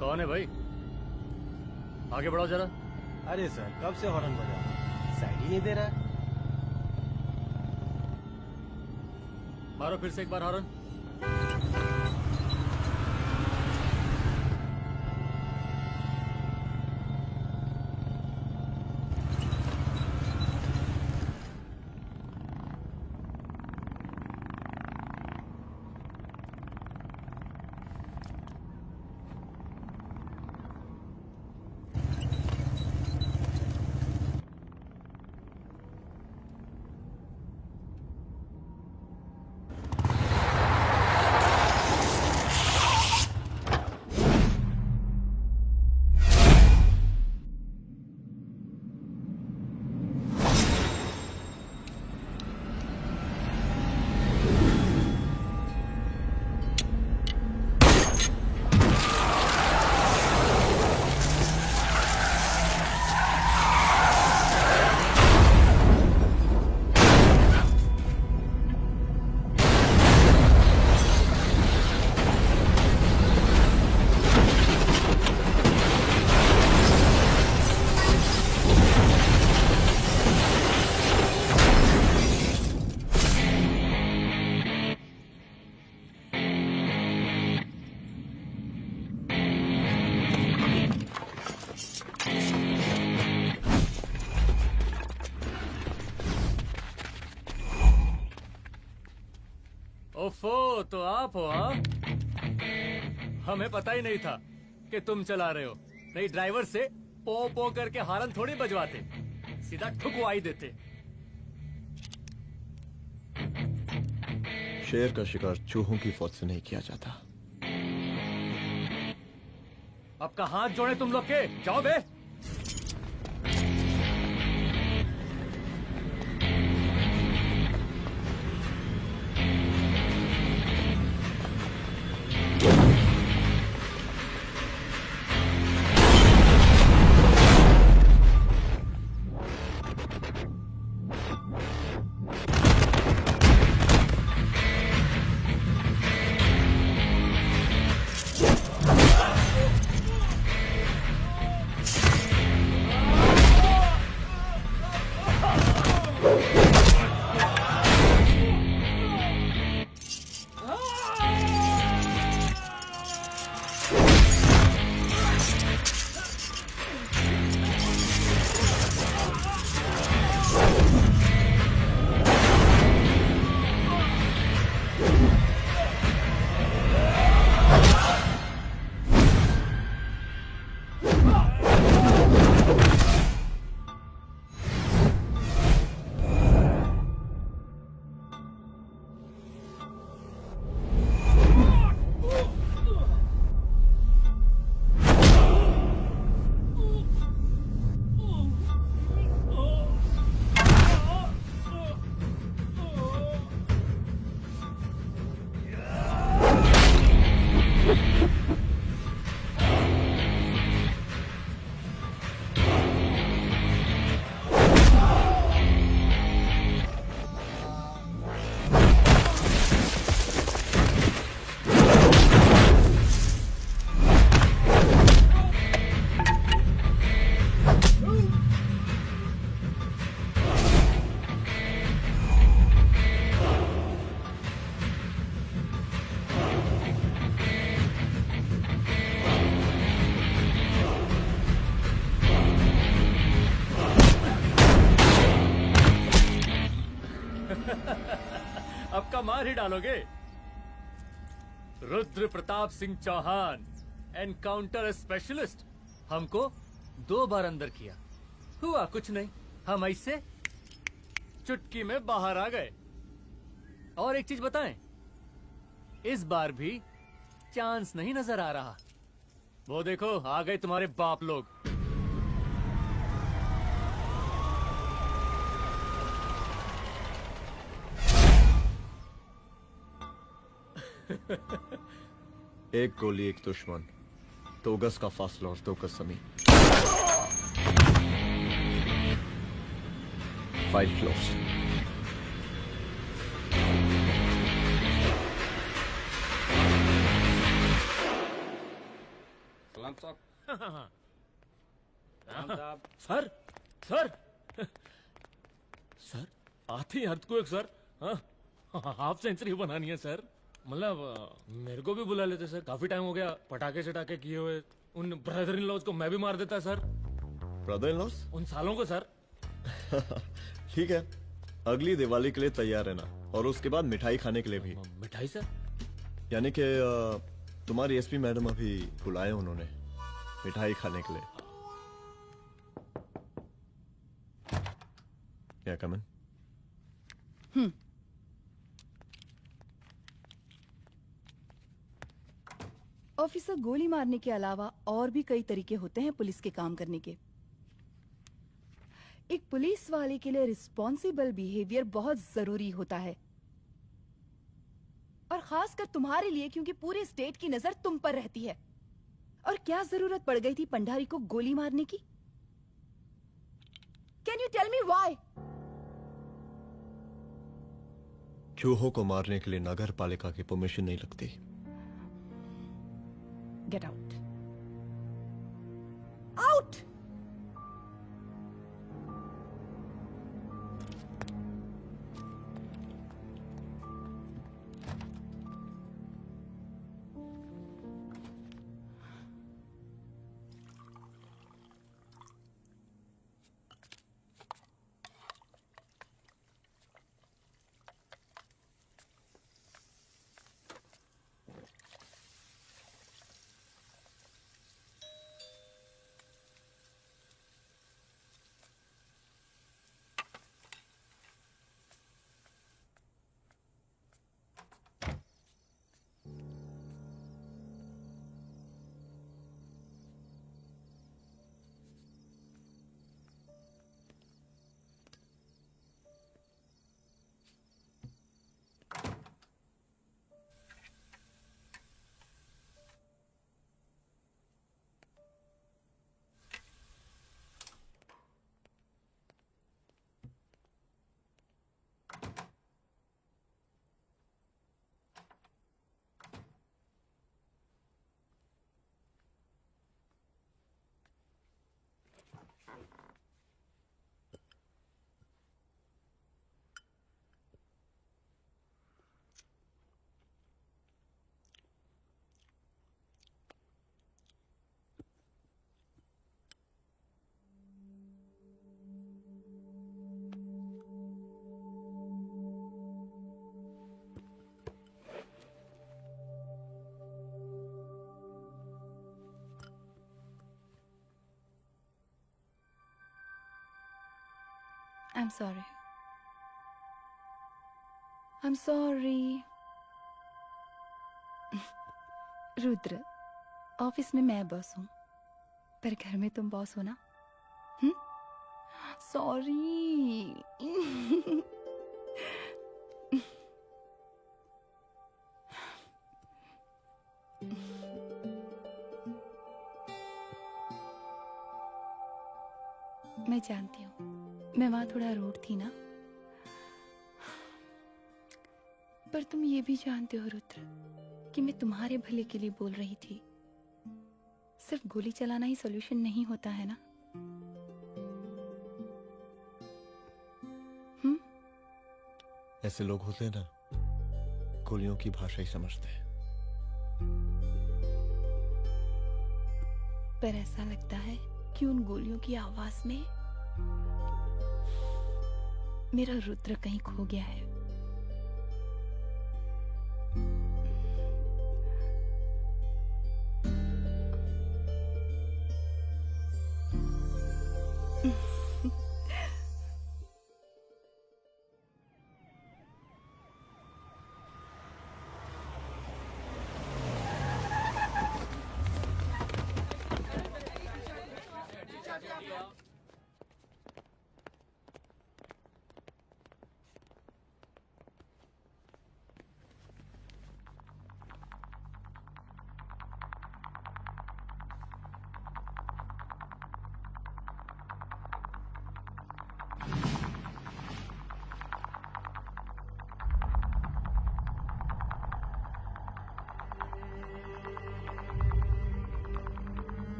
कौन है भाई? आगे बढ़ाओ जरा। अरे सर कब से हॉर्न बजा रहा है? साइड ही नहीं दे रहा है। मारो फिर से एक बार हॉर्न। ओफो, तो आप हो? हाँ, हमें पता ही नहीं था कि तुम चला रहे हो। नहीं ड्राइवर से पो पो करके हारन थोड़ी बजवाते, सीधा ठुकवाई देते। शेर का शिकार चूहों की फौज से नहीं किया जाता। अब का हाथ जोड़े तुम लोग के, जाओ बे। अब का मार ही डालोगे? रुद्र प्रताप सिंह चौहान, एनकाउंटर स्पेशलिस्ट, हमको 2 बार अंदर किया, हुआ कुछ नहीं। हम ऐसे चुटकी में बाहर आ गए। और एक चीज बताएं, इस बार भी चांस नहीं नजर आ रहा। वो देखो आ गए तुम्हारे बाप लोग। एक गोली एक दुश्मन, 2 गज का फासला और 2 गज जमीन। File close. सलाम साहब। राम साहब। सर सर सर आते ही अर्थक्वेक सर। हाँ, हाफ सेंचुरी बनानी है सर। मतलब मेरे को भी बुला लेते सर, काफी टाइम हो गया पटाखे चटाके किए हुए। उन ब्रदर इन लॉज को मैं भी मार देता सर, ब्रदर इन लॉस? उन सालों को सर। ठीक है, अगली दिवाली के लिए तैयार रहना, और उसके बाद मिठाई खाने के लिए भी। मिठाई सर? यानी कि तुम्हारी एसपी मैडम अभी बुलाए उन्होंने मिठाई खाने के लिए। क्या कमन? ऑफिसर, गोली मारने के अलावा और भी कई तरीके होते हैं पुलिस के काम करने के। एक पुलिस वाले के लिए रिस्पॉन्सिबल बिहेवियर बहुत जरूरी होता है, और खासकर तुम्हारे लिए, क्योंकि पूरे स्टेट की नजर तुम पर रहती है। और क्या जरूरत पड़ गई थी पंडारी को गोली मारने की? Can you tell me why? चूहों को मारने के लिए नगर पालिका की परमिशन नहीं लगती। Get out. Out! I'm sorry. I'm sorry. Rudra, office में मैं बॉस हूँ, पर घर में तुम बॉस हो ना? सॉरी। मैं जानती हूँ, मैं वहां थोड़ा रूड थी ना, पर तुम ये भी जानते हो रुद्र कि मैं तुम्हारे भले के लिए बोल रही थी। सिर्फ गोली चलाना ही सॉल्यूशन नहीं होता है ना। ऐसे लोग होते हैं ना, गोलियों की भाषा ही समझते हैं। पर ऐसा लगता है कि उन गोलियों की आवाज में मेरा रुद्र कहीं खो गया है।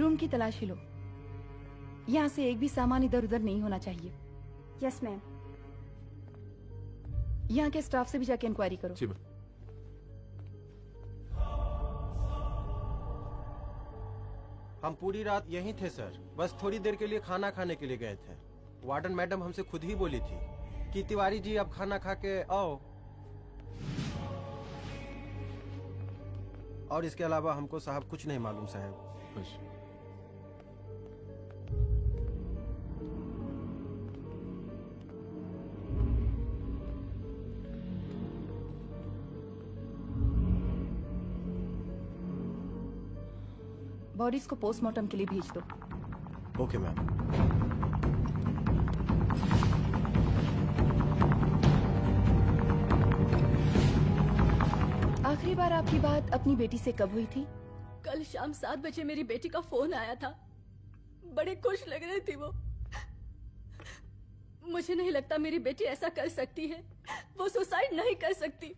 रूम की तलाशी लो। यहाँ से एक भी सामान इधर उधर नहीं होना चाहिए। Yes ma'am. यहाँ के स्टाफ से भी जाके इंक्वायरी करो। जी मैम। हम पूरी रात यहीं थे सर, बस थोड़ी देर के लिए खाना खाने के लिए गए थे। वार्डन मैडम हमसे खुद ही बोली थी कि तिवारी जी अब खाना खा के आओ। और इसके अलावा हमको साहब कुछ नहीं मालूम साहब। बस। बॉडीज को पोस्टमार्टम के लिए भेज दो। Okay ma'am. आखिरी बार आपकी बात अपनी बेटी से कब हुई थी? कल शाम 7 बजे मेरी बेटी का फोन आया था। बड़ी खुश लग रही थी वो। मुझे नहीं लगता मेरी बेटी ऐसा कर सकती है। वो सुसाइड नहीं कर सकती।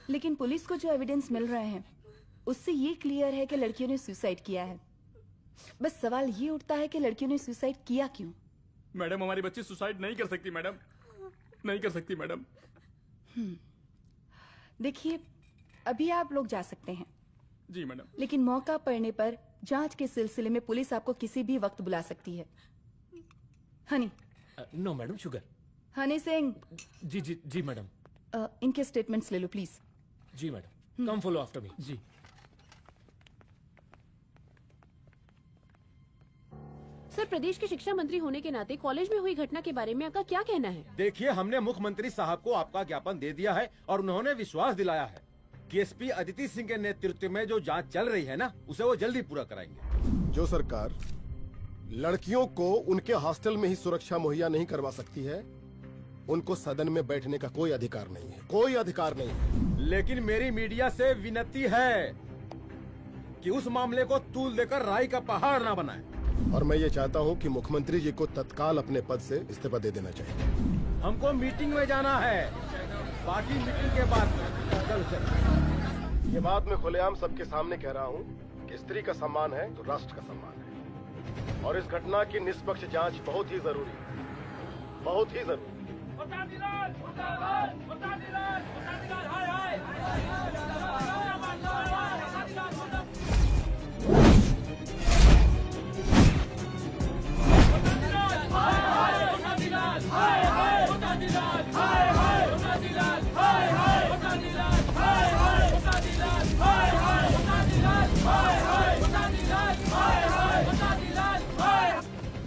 लेकिन पुलिस को जो एविडेंस मिल रहे हैं उससे ये क्लियर है कि लड़कियों ने सुसाइड किया है। बस सवाल ये उठता है कि लड़कियों ने सुसाइड किया क्यों? मैडम हमारी बच्ची सुसाइड नहीं कर सकती मैडम, नहीं कर सकती मैडम। देखिए, अभी आप लोग जा सकते हैं, जी मैडम। लेकिन मौका पड़ने पर जांच के सिलसिले में पुलिस आपको किसी भी वक्त बुला सकती है। Honey. No madam, sugar. Honey Singh, जी जी जी मैडम। इनके स्टेटमेंट्स ले लो प्लीज। जी madam, come follow after me. जी। सर, प्रदेश के शिक्षा मंत्री होने के नाते कॉलेज में हुई घटना के बारे में आपका क्या कहना है? देखिए, हमने मुख्यमंत्री साहब को आपका ज्ञापन दे दिया है और उन्होंने विश्वास दिलाया है कि एसपी अदिति सिंह के नेतृत्व में जो जांच चल रही है ना, उसे वो जल्दी पूरा कराएंगे। जो सरकार लड़कियों को उनके हॉस्टल में ही सुरक्षा मुहैया नहीं करवा सकती है, उनको सदन में बैठने का कोई अधिकार नहीं है, कोई अधिकार नहीं है। लेकिन मेरी मीडिया से विनती है कि उस मामले को तूल देकर राई का पहाड़ ना बनाए। और मैं ये चाहता हूँ कि मुख्यमंत्री जी को तत्काल अपने पद से इस्तीफा दे देना चाहिए। हमको मीटिंग में जाना है, बाकी मीटिंग के बाद। चलो चलो। ये बात मैं खुलेआम सबके सामने कह रहा हूँ कि स्त्री का सम्मान है तो राष्ट्र का सम्मान है, और इस घटना की निष्पक्ष जांच बहुत ही जरूरी है, बहुत ही जरूरी।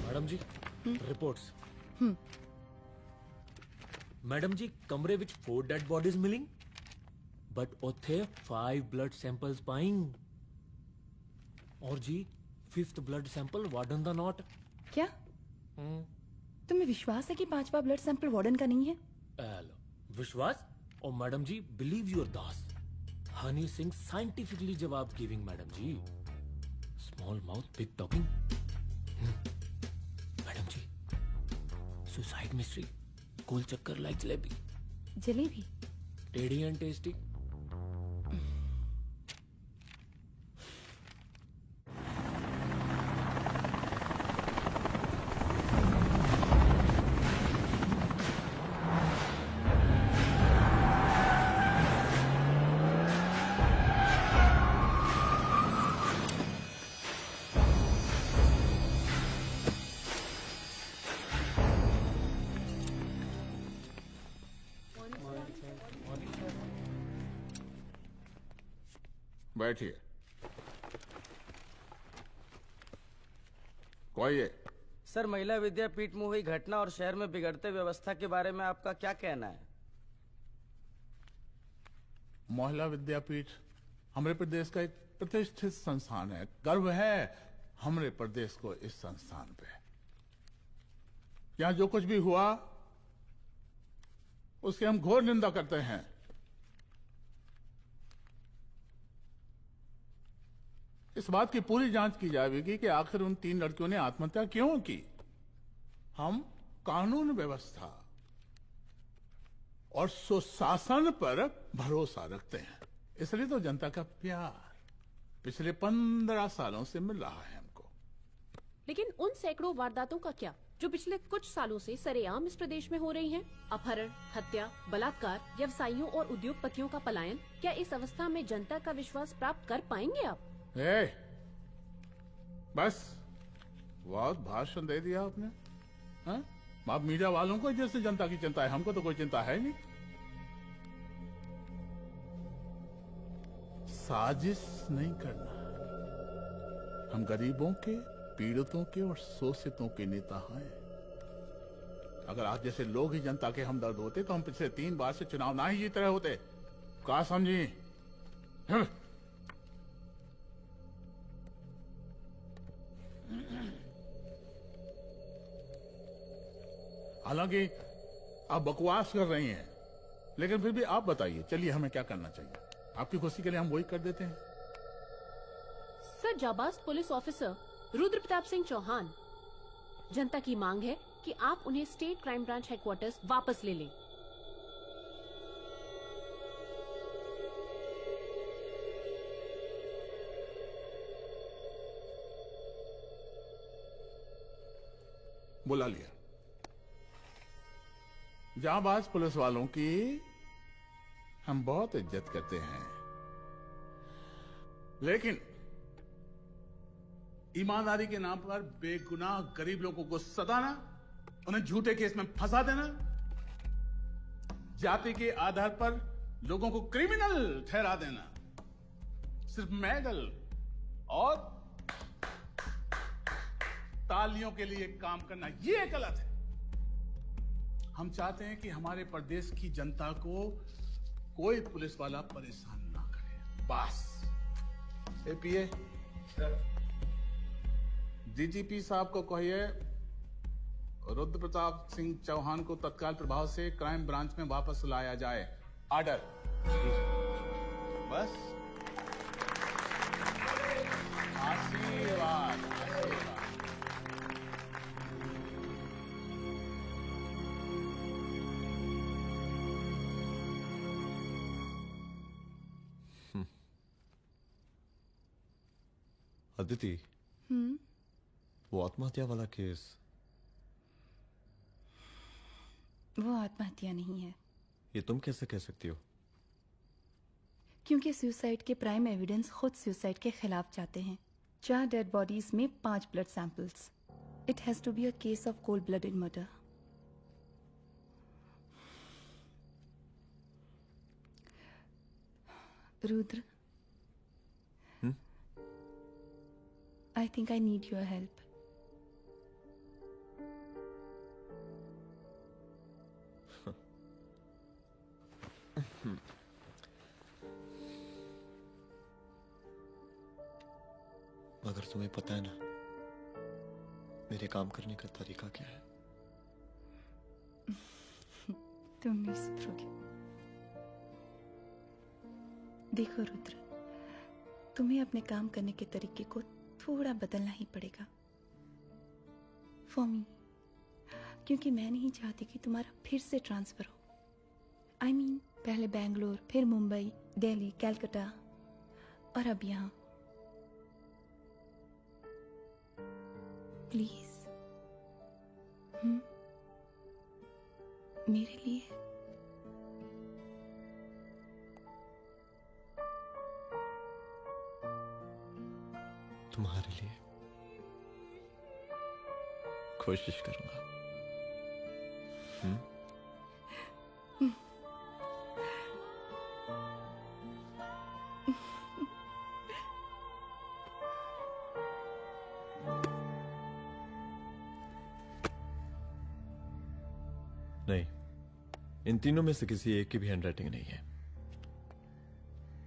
मैडम जी, रिपोर्ट्स। मैडम जी, कमरे विच 4 डेड बॉडीज मिलिंग, बट उथे 5 ब्लड सैंपल्स पाइंग। और जी 5th ब्लड सैंपल वार्डन दा नॉट। क्या तुम्हें विश्वास है कि 5वां ब्लड सैंपल वार्डन का नहीं है? हेलो, विश्वास? और मैडम जी, believe your Das. Honey Singh scientifically जवाब गिविंग मैडम जी। Small mouth big talking. Madam जी, सुसाइड मिस्ट्री, गोल चक्कर लाइक जलेबी, जलेबी टेढ़ी एंड टेस्टी। बैठिए। कोई है? सर, महिला विद्यापीठ में हुई घटना और शहर में बिगड़ते व्यवस्था के बारे में आपका क्या कहना है? महिला विद्यापीठ हमारे प्रदेश का एक प्रतिष्ठित संस्थान है। गर्व है हमारे प्रदेश को इस संस्थान पे। यहाँ जो कुछ भी हुआ उसकी हम घोर निंदा करते हैं। इस बात की पूरी जांच की जाएगी कि आखिर उन 3 लड़कियों ने आत्महत्या क्यों की। हम कानून व्यवस्था और सुशासन पर भरोसा रखते हैं, इसलिए तो जनता का प्यार पिछले 15 सालों से मिल रहा है। लेकिन उन सैकड़ों वारदातों का क्या जो पिछले कुछ सालों से सरेआम इस प्रदेश में हो रही हैं? अपहरण, हत्या, बलात्कार, व्यवसायियों और उद्योगपतियों का पलायन। क्या इस अवस्था में जनता का विश्वास प्राप्त कर पाएंगे आप? बस बहुत भाषण दे दिया आपने। हाँ? आप मीडिया वालों को जैसे जनता की चिंता है, हमको तो कोई चिंता है नहीं। साजिश नहीं करना। हम गरीबों के, पीड़ितों के और शोषितों के नेता हैं। अगर आप जैसे लोग ही जनता के हमदर्द होते तो हम पिछले 3 बार से चुनाव ना ही जीत रहे होते। क्या समझी? हालांकि आप बकवास कर रही हैं, लेकिन फिर भी आप बताइए, चलिए हमें क्या करना चाहिए? आपकी खुशी के लिए हम वही कर देते हैं। सर, जाबाज पुलिस ऑफिसर रुद्र प्रताप सिंह चौहान, जनता की मांग है कि आप उन्हें स्टेट क्राइम ब्रांच हेडक्वार्टर्स वापस ले लें। बुला लिया। जाबाज पुलिस वालों की हम बहुत इज्जत करते हैं, लेकिन ईमानदारी के नाम पर बेगुनाह गरीब लोगों को सताना, उन्हें झूठे केस में फंसा देना, जाति के आधार पर लोगों को क्रिमिनल ठहरा देना, सिर्फ मेडल और तालियों के लिए काम करना, ये गलत है। हम चाहते हैं कि हमारे प्रदेश की जनता को कोई पुलिस वाला परेशान ना करे, बस। एपीए डीजीपी साहब को कहिए रुद्र प्रताप सिंह चौहान को तत्काल प्रभाव से क्राइम ब्रांच में वापस लाया जाए। ऑर्डर। बस। आशीर्वाद, आशीर्वाद। अदिति, वो आत्महत्या वाला केस, वो आत्महत्या नहीं है। ये तुम कैसे कह सकती हो? क्योंकि सुसाइड के प्राइम एविडेंस खुद सुसाइड के खिलाफ जाते हैं। 4 डेड बॉडीज में 5 blood samples. It has to be a case of cold blooded murder. Rudra, I think I need your help. मगर तुम्हें पता है ना मेरे काम करने का तरीका क्या है? तुम नहीं सुधरोगे। देखो रुद्र, तुम्हें अपने काम करने के तरीके को थोड़ा बदलना ही पड़ेगा। फॉर मी, क्योंकि मैं नहीं चाहती कि तुम्हारा फिर से ट्रांसफर हो। I mean, पहले बेंगलोर, फिर मुंबई, दिल्ली, कलकत्ता और अब यहाँ। प्लीज मेरे लिए। तुम्हारे लिए कोशिश करूंगा। नहीं, इन तीनों में से किसी एक की भी हैंडराइटिंग नहीं है।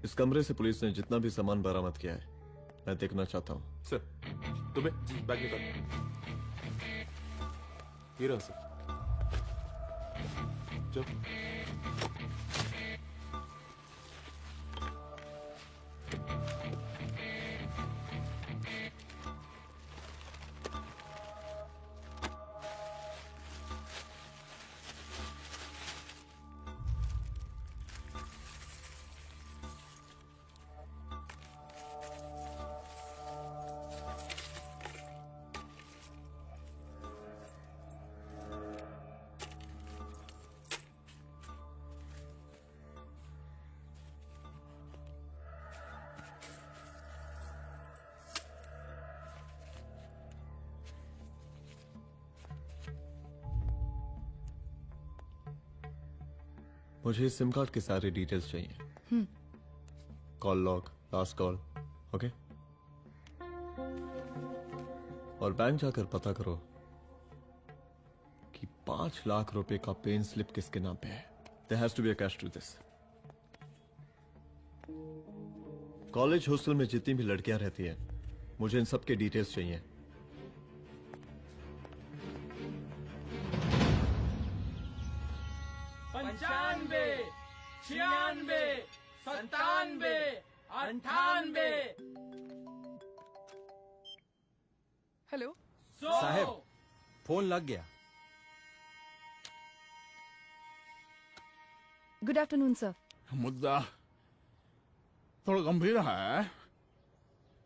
इस कमरे से पुलिस ने जितना भी सामान बरामद किया है मैं देखना चाहता हूं। सर, तुम्हें बैग निकाल। ये रहा सर। चल। मुझे इस सिम कार्ड के सारे डिटेल्स चाहिए। Call log, last call, okay? और बैंक जाकर पता करो कि 5 लाख रुपए का पेन स्लिप किसके नाम पे है। There has to be a cash to this. College hostel में जितनी भी लड़कियां रहती हैं, मुझे इन सब के डिटेल्स चाहिए। पंचानवे, 96, 97, 98। हेलो साहब, फोन लग गया। Good afternoon sir. मुद्दा थोड़ा गंभीर है,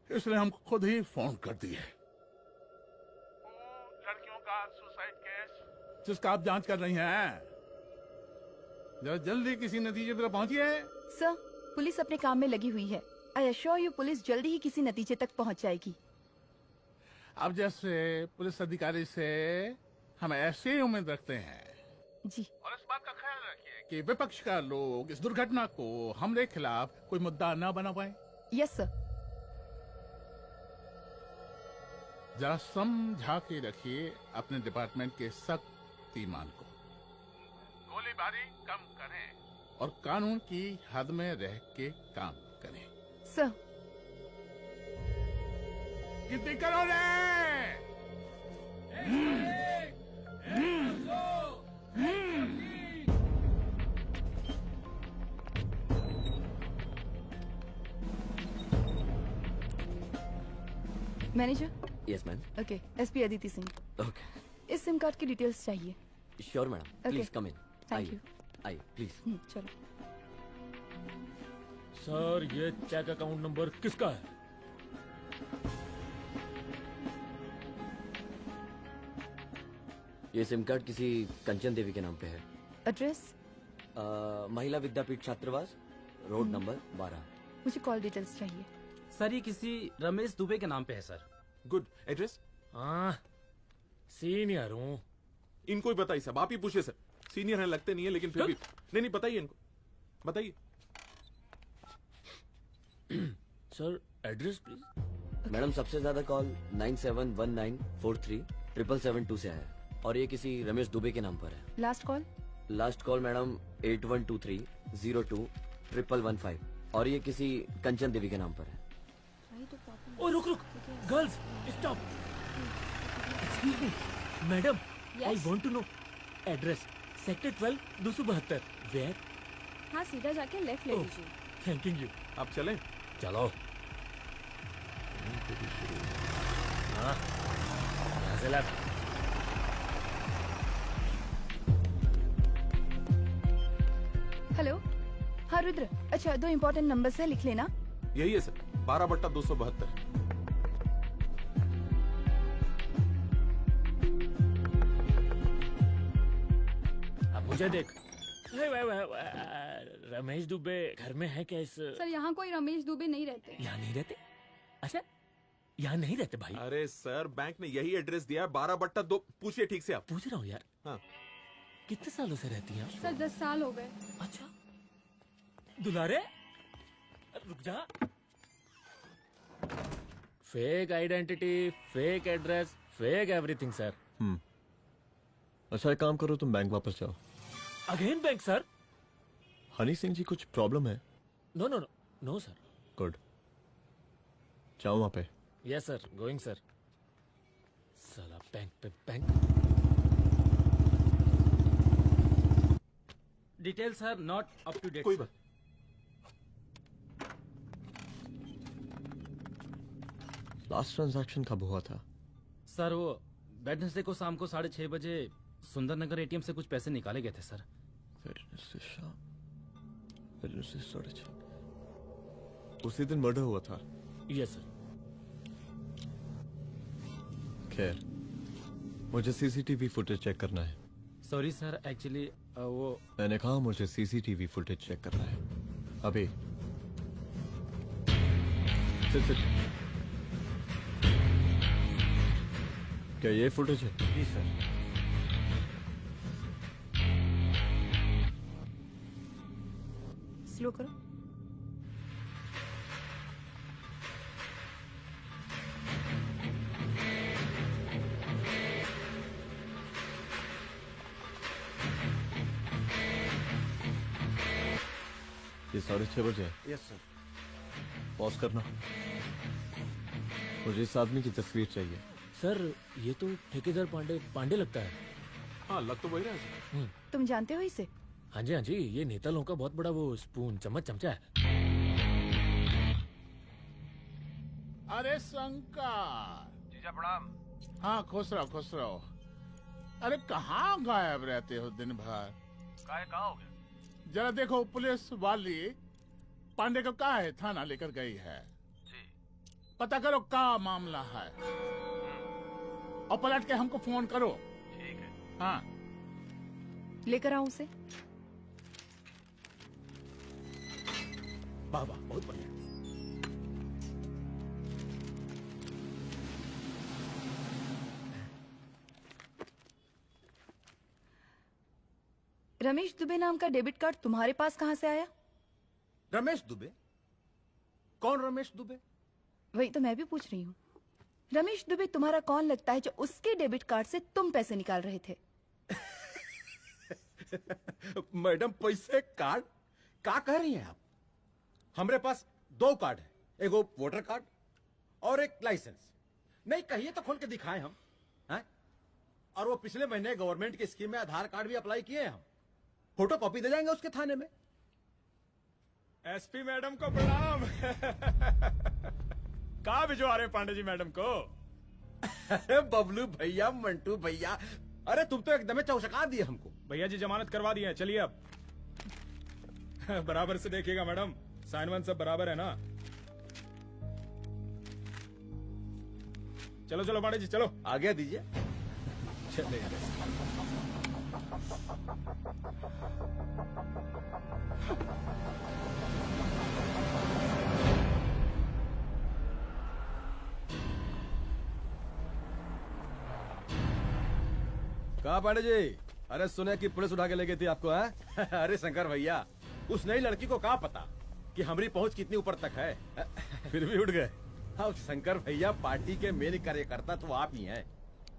इसलिए हम खुद ही फोन कर दिए। लड़कियों का सुसाइड केस जिसका आप जांच कर रही हैं, जरा जल्दी किसी नतीजे पर पहुंचिए। सर, पुलिस अपने काम में लगी हुई है। आई एश्योर यू पुलिस जल्दी ही किसी नतीजे तक पहुंच जाएगी। अब जैसे पुलिस अधिकारी से हम ऐसे ही उम्मीद रखते हैं जी। और इस बात का ख्याल रखिए कि विपक्ष का लोग इस दुर्घटना को हमले के खिलाफ कोई मुद्दा न बना पाए। Yes sir. जरा समझा के रखिए अपने डिपार्टमेंट के शक्तिमान को। गोलीबारी कम करें और कानून की हद में रह के काम करें। सर। कितनी करो रे? Manager. Yes ma'am. Okay, SP Aditi Singh. Okay, इस सिम कार्ड की डिटेल्स चाहिए। Sure madam, please come in. Thank you. आइए प्लीज। चलो। सर, ये चेक अकाउंट नंबर किसका है? ये सिम कार्ड किसी कंचन देवी के नाम पे है। एड्रेस? महिला विद्यापीठ छात्रावास, रोड नंबर 12। मुझे कॉल डिटेल्स चाहिए। सर, ये किसी रमेश दुबे के नाम पे है सर। गुड। एड्रेस? हाँ, सीनियर हूँ। इनको ही बताइए सब, आप ही पूछिए सर। सीनियर हैं लगते नहीं है, लेकिन फिर भी नहीं बताइए इनको, बताइए। Sir, address please. मैडम, सबसे ज्यादा कॉल 9719437772 से है और ये किसी रमेश दुबे के नाम पर है। Last call? Last call madam 8123021115 और ये किसी कंचन देवी के नाम पर है। ओ रुक, girls stop. Excuse me madam, I want to know address. Sector 12 272 where? हाँ, सीधा जाके लेफ्ट ले लीजिए। Thank you. आप चलें? चलो। हाँ, यहाँ से लेफ्ट। हेलो। हाँ रुद्र, अच्छा 2 इम्पोर्टेंट नंबर है, लिख लेना। यही है सर, 12/272। अब मुझे देख। रमेश दुबे घर में है क्या? इस सर, यहाँ कोई रमेश दुबे नहीं रहते। यहाँ नहीं रहते? अच्छा, यहाँ नहीं रहते भाई? अरे सर, बैंक ने यही एड्रेस दिया है, 12/2। पूछिए ठीक से आप। पूछ रहा हूँ यार। हाँ। कितने सालों से रहती हैं? सर, 10 साल हो गए। अच्छा, दुलारे रुक जा। Fake identity, fake address, fake everything sir. अच्छा, एक काम करो, तुम बैंक वापस जाओ। Again bank sir? Honey Singh ji, कुछ प्रॉब्लम है? No no no no sir. Good, जाओ वहां पे। Yes sir, going sir. साला बैंक पे bank. Details sir not up to date. कोई बात। लास्ट ट्रांजैक्शन कब हुआ था? सर, वो वेडनेसडे को शाम को 6:30 बजे सुंदरनगर एटीएम से कुछ पैसे निकाले गए थे सर। वेडनेसडे शाम, वेडनेसडे 6:30। उसी दिन मर्डर हुआ था? Yes sir. खैर, मुझे सीसीटीवी फुटेज चेक करना है। सॉरी सर, एक्चुअली वो मैंने कहा मुझे सीसीटीवी फुटेज चेक करना है अभी। सिट। क्या ये फुटेज है? जी सर। स्लो करो। ये 6:30 बजे है। Yes sir. पॉज करना। मुझे इस आदमी की तस्वीर चाहिए। सर ये तो ठेकेदार पांडे लगता है। हाँ लग तो वही रहा है सर। तुम जानते हो इसे? हाँ जी ये नेता लोगों का बहुत बड़ा वो स्पून चमचा है। अरे शंकर। जीजा प्रणाम। हाँ खुश रहो। अरे कहाँ गायब रहते हो दिन भर? कहाँ हो गया? जरा देखो पुलिस वाली पांडे को कहा है थाना लेकर गई है। जी। पता करो क्या मामला है और पलट के हमको फोन करो। ठीक है। हाँ लेकर आओ उसे। वाह बहुत बढ़िया। रमेश दुबे नाम का डेबिट कार्ड तुम्हारे पास कहाँ से आया? रमेश दुबे? कौन रमेश दुबे? वही तो मैं भी पूछ रही हूँ। रमेश दुबे तुम्हारा कौन लगता है जो उसके डेबिट कार्ड से तुम पैसे निकाल रहे थे? मैडम पैसे कार्ड क्या कह रही हैं आप? हमारे पास 2 कार्ड है, एक वोटर कार्ड और एक लाइसेंस। नहीं कहिए तो खोल के दिखाएं हम हैं? और वो पिछले महीने गवर्नमेंट की स्कीम में आधार कार्ड भी अप्लाई किए हम। फोटो कॉपी दे जाएंगे उसके थाने में। एसपी मैडम को प्रणाम। कहाँ भिजवा रहे पांडे जी मैडम को? अरे बबलू भैया, मंटू भैया, अरे तुम तो एकदम चौसका दिए हमको। भैया जी जमानत करवा दिए हैं, चलिए अब। बराबर से देखिएगा मैडम, साइन वाइन सब बराबर है ना? चलो चलो पांडे जी चलो। आगे दीजिए। चलिए। कहा पांडे जी? अरे सुने कि पुलिस उठा के ले गई थी आपको है? अरे शंकर भैया, उस नई लड़की को क्या पता कि हमारी पहुंच कितनी ऊपर तक है। फिर भी उठ गए। अब शंकर भैया पार्टी के मेन कार्यकर्ता तो आप ही हैं।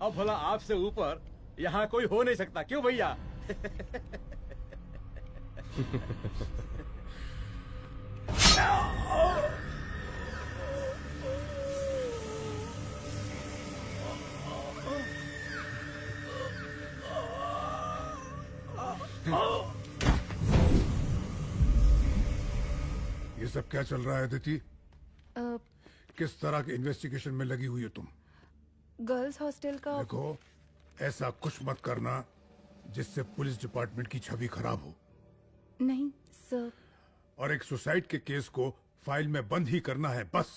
अब भला आपसे ऊपर यहाँ कोई हो नहीं सकता, क्यों भैया? ये सब क्या चल रहा है अदिति? किस तरह के इन्वेस्टिगेशन में लगी हुई हो तुम? गर्ल्स हॉस्टल का। देखो ऐसा कुछ मत करना जिससे पुलिस डिपार्टमेंट की छवि खराब हो। नहीं सर। और एक सुसाइड के केस को फाइल में बंद ही करना है बस।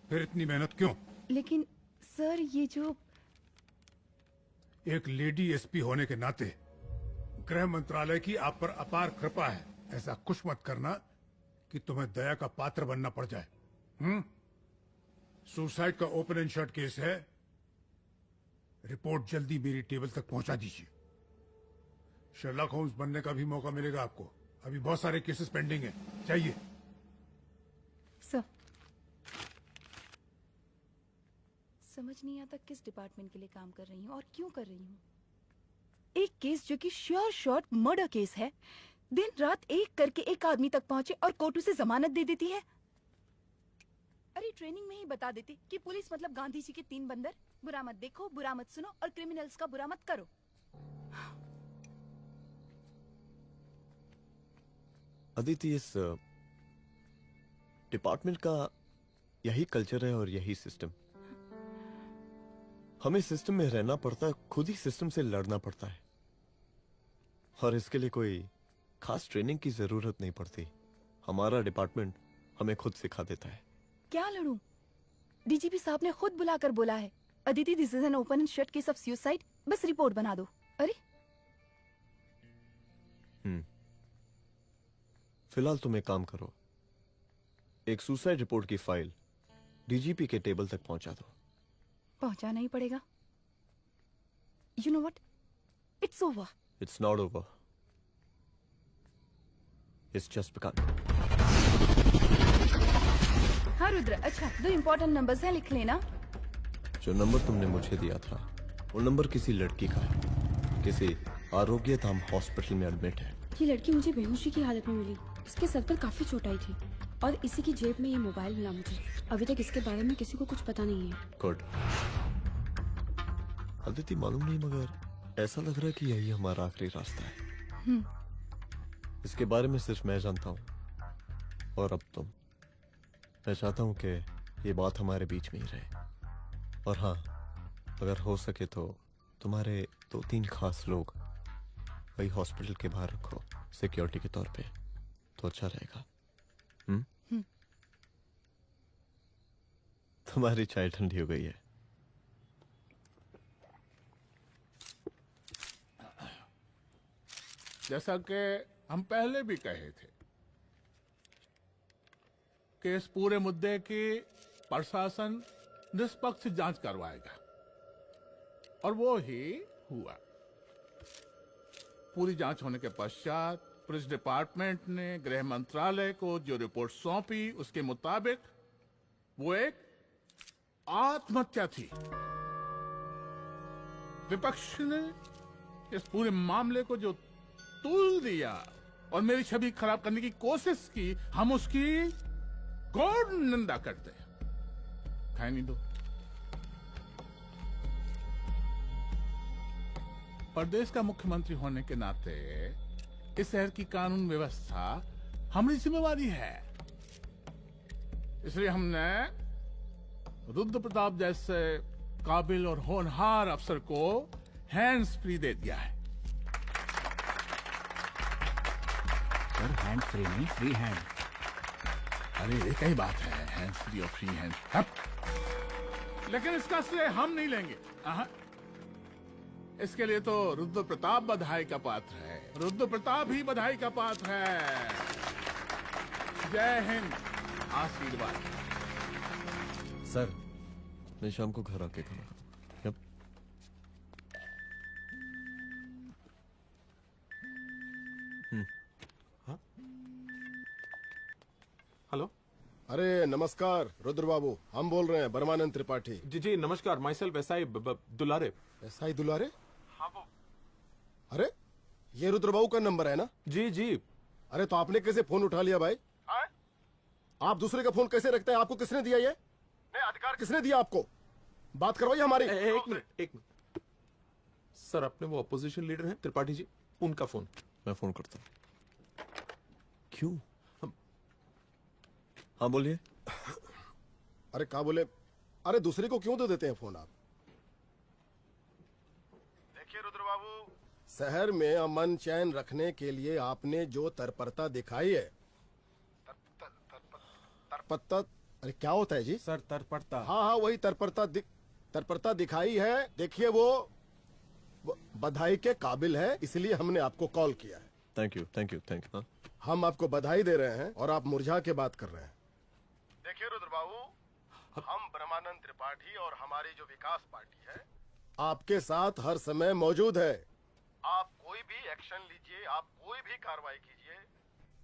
फिर इतनी मेहनत क्यों? लेकिन सर ये जो एक लेडी एसपी होने के नाते गृह मंत्रालय की आप पर अपार कृपा है। ऐसा कुछ मत करना कि तुम्हें दया का पात्र बनना पड़ जाए। सुसाइड का ओपन एंड शट केस है। रिपोर्ट जल्दी मेरी टेबल तक पहुंचा दीजिए। शर्लॉक होम्स बनने का भी मौका मिलेगा आपको। अभी बहुत सारे केसेस पेंडिंग हैं। चाहिए सर। समझ नहीं आता किस डिपार्टमेंट के लिए काम कर रही हूँ और क्यों कर रही हूँ। एक केस जो कि श्योर शॉट मर्डर केस है, दिन रात एक करके एक आदमी तक पहुंचे और कोर्ट उसे जमानत दे देती है। अरे ट्रेनिंग में ही बता देती कि पुलिस मतलब गांधी जी के 3 बंदर। बुरा मत देखो, बुरा मत सुनो और क्रिमिनल्स का बुरा मत करो। अदिति, इस डिपार्टमेंट का यही कल्चर है और यही सिस्टम। हमें सिस्टम में रहना पड़ता है, खुद ही सिस्टम से लड़ना पड़ता है। और इसके लिए कोई खास ट्रेनिंग की जरूरत नहीं पड़ती। हमारा डिपार्टमेंट हमें खुद सिखा देता है। क्या लड़ूं? डीजीपी साहब ने खुद बुलाकर बोला है, Aditi this is an open and shut case of suicide, बस रिपोर्ट बना दो। अरे फिलहाल तुम एक काम करो, एक सुसाइड रिपोर्ट की फाइल डीजीपी के टेबल तक पहुंचा दो। पहुंचाना ही पड़ेगा। You know what, it's over. It's not over. It's just because. हाँ रुद्र, अच्छा 2 इम्पोर्टेंट नंबर्स हैं, लिख लेना। जो नंबर तुमने मुझे दिया था वो नंबर किसी लड़की का है, किसी आरोग्य धाम हॉस्पिटल में एडमिट है। ये लड़की मुझे बेहोशी की हालत में मिली। इसके सर पर काफी चोट आई थी और इसी की जेब में ये मोबाइल मिला मुझे। अभी तक इसके बारे में किसी को कुछ पता नहीं है। गुड। अदिति मालूम नहीं, मगर ऐसा लग रहा है कि यही हमारा आखिरी रास्ता है। इसके बारे में सिर्फ मैं जानता हूँ और अब तुम। मैं चाहता हूँ कि ये बात हमारे बीच में ही रहे। और हाँ, अगर हो सके तो तुम्हारे 2-3 खास लोग वही हॉस्पिटल के बाहर रखो सिक्योरिटी के तौर पे, तो अच्छा रहेगा। तुम्हारी चाय ठंडी हो गई है। जैसा कि हम पहले भी कहे थे कि इस पूरे मुद्दे की प्रशासन निष्पक्ष जांच करवाएगा, और वो ही हुआ। पूरी जांच होने के पश्चात पुलिस डिपार्टमेंट ने गृह मंत्रालय को जो रिपोर्ट सौंपी उसके मुताबिक वो एक आत्महत्या थी। विपक्ष ने इस पूरे मामले को जो तूल दिया और मेरी छवि खराब करने की कोशिश की, हम उसकी घोर निंदा करते हैं। खाए नहीं दो। प्रदेश का मुख्यमंत्री होने के नाते इस शहर की कानून व्यवस्था हमारी जिम्मेवारी है। इसलिए हमने रुद्र प्रताप जैसे काबिल और होनहार अफसर को हैंड्स फ्री दे दिया है। सर हैंड फ्री नहीं, फ्री हैंड। अरे एक ही बात है, हैंड्स फ्री और फ्री हैंड। लेकिन इसका श्रेय हम नहीं लेंगे। इसके लिए तो रुद्र प्रताप बधाई का पात्र है। रुद्र प्रताप ही बधाई का पात्र है। जय हिंद। आशीर्वाद। सर, मैं शाम को घर आके खाना। यप। हेलो। अरे नमस्कार रुद्र बाबू, हम बोल रहे हैं परमानंद त्रिपाठी। जी जी नमस्कार। My self SI Dulare. SI दुलारे? हाँ वो। अरे ये रुद्र बाबू का नंबर है ना? जी जी। अरे तो आपने कैसे फोन उठा लिया भाई? आप दूसरे का फोन कैसे रखते हैं? आपको किसने दिया ये? अधिकार किसने दिया आपको? बात करवाइए हमारी। एक मिनट। सर अपने वो अपोजिशन लीडर हैं त्रिपाठी जी, उनका फोन। मैं फोन करता हूँ। क्यों? हाँ बोलिए। अरे क्या बोले? अरे दूसरे को क्यों दे देते हैं फोन आप? देखिए रुद्र बाबू, शहर में अमन चैन रखने के लिए आपने जो तत्परता दिखाई है, तत्परता, अरे क्या होता है जी? सर तत्परता। हाँ वही तत्परता दिखाई है। देखिए वो बधाई के काबिल है, इसलिए हमने आपको कॉल किया है। Thank you. हम आपको बधाई दे रहे हैं और आप मुरझा के बात कर रहे हैं। देखिए रुद्र बाबू, हम ब्रह्मानंद त्रिपाठी और हमारी जो विकास पार्टी है आपके साथ हर समय मौजूद है। आप कोई भी एक्शन लीजिए, आप कोई भी कार्रवाई कीजिए,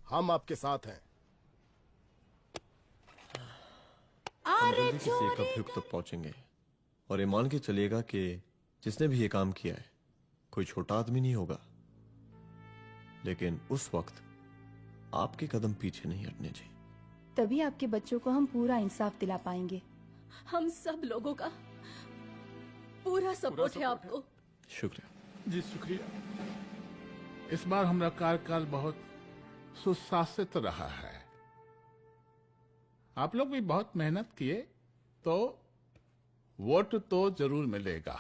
हम आपके साथ हैं। हम जल्दी किसी एक अभियुक्त तक पहुंचेंगे और ये मान के चलिएगा कि जिसने भी ये काम किया है कोई छोटा आदमी नहीं होगा, लेकिन उस वक्त आपके कदम पीछे नहीं हटने चाहिए। तभी आपके बच्चों को हम पूरा इंसाफ दिला पाएंगे। हम सब लोगों का पूरा सपोर्ट है आपको। शुक्रिया जी, शुक्रिया। इस बार हमारा कार्यकाल बहुत सुशासित रहा है। आप लोग भी बहुत मेहनत किए, तो वोट तो जरूर मिलेगा।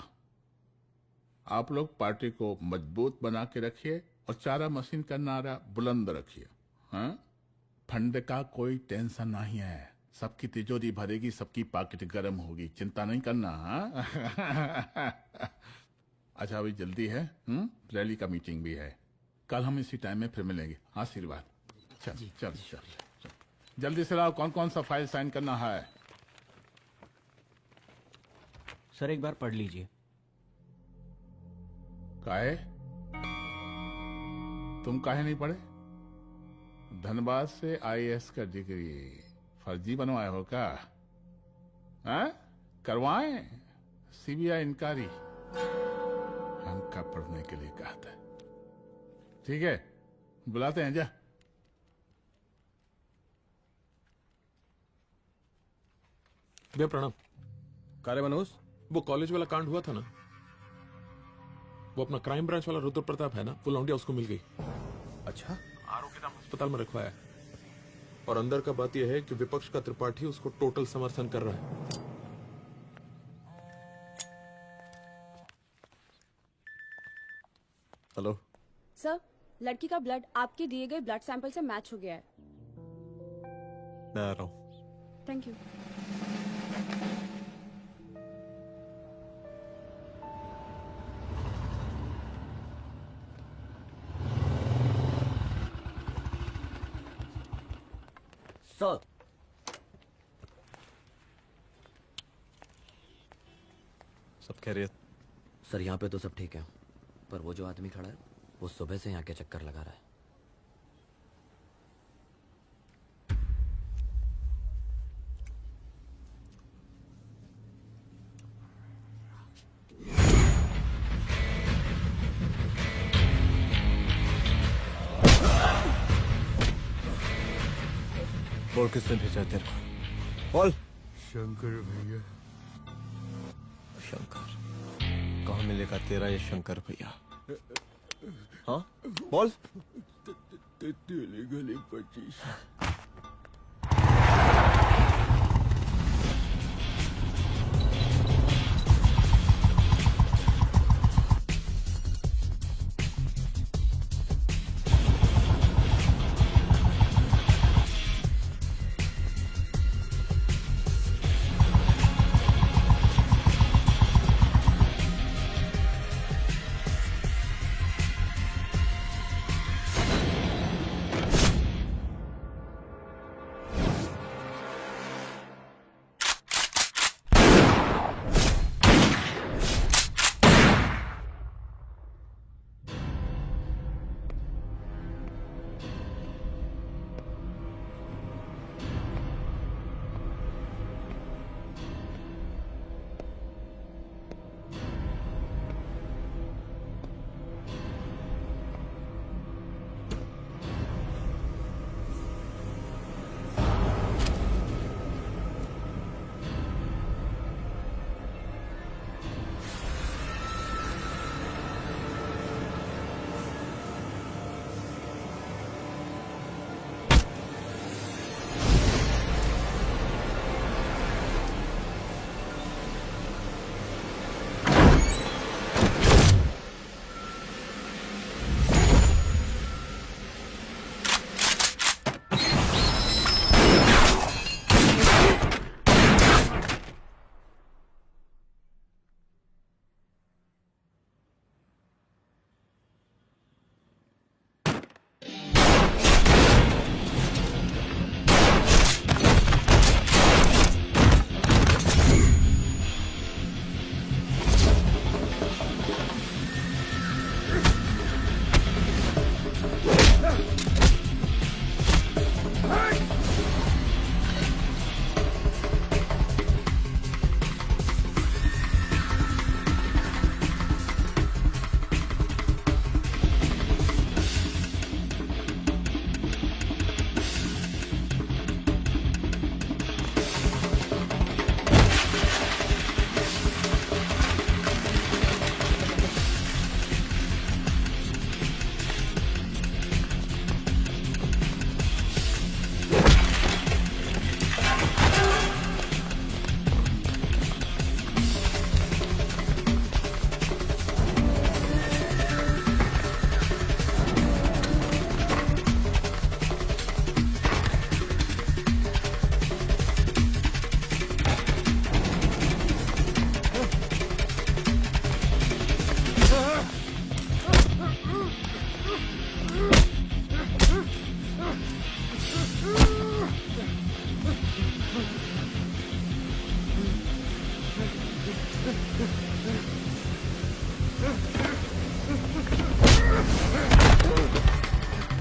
आप लोग पार्टी को मजबूत बना के रखिए और चारा मशीन का नारा बुलंद रखिए। हाँ, फंड का कोई टेंशन नहीं है। सबकी तिजोरी भरेगी, सबकी पॉकेट गर्म होगी, चिंता नहीं करना। हाँ? अच्छा अभी जल्दी है, रैली का मीटिंग भी है। कल हम इसी टाइम में फिर मिलेंगे। आशीर्वाद। चल चल चल जल्दी से लाओ, कौन कौन सा फाइल साइन करना है। सर एक बार पढ़ लीजिए। काहे? तुम काहे नहीं पढ़े? धनबाद से आईएएस का डिग्री फर्जी बनवाए हो क्या? हाँ? करवाएं सीबीआई इंक्वायरी। हमका पढ़ने के लिए कहा था। ठीक है, बुलाते हैं जा। भैया प्रणाम। कारे मनोज, वो कॉलेज वाला कांड हुआ था ना, वो अपना क्राइम ब्रांच वाला रुद्र प्रताप है ना, वो लौंडिया उसको मिल गई। अच्छा? आरोपी नाम अस्पताल में रखवाया है। और अंदर का बात यह है कि विपक्ष का त्रिपाठी उसको टोटल समर्थन कर रहा है। हेलो सर, लड़की का ब्लड आपके दिए गए ब्लड सैंपल से मैच हो गया है। मैं आ रहा हूँ। Thank you. सर, सब खैरियत? सर यहाँ पे तो सब ठीक है, पर वो जो आदमी खड़ा है वो सुबह से यहाँ के चक्कर लगा रहा है। बोल किसने भेजा है तेरे को? बोल। शंकर भैया। शंकर? कहाँ मिलेगा तेरा ये शंकर भैया? हाँ बोल। गली 25।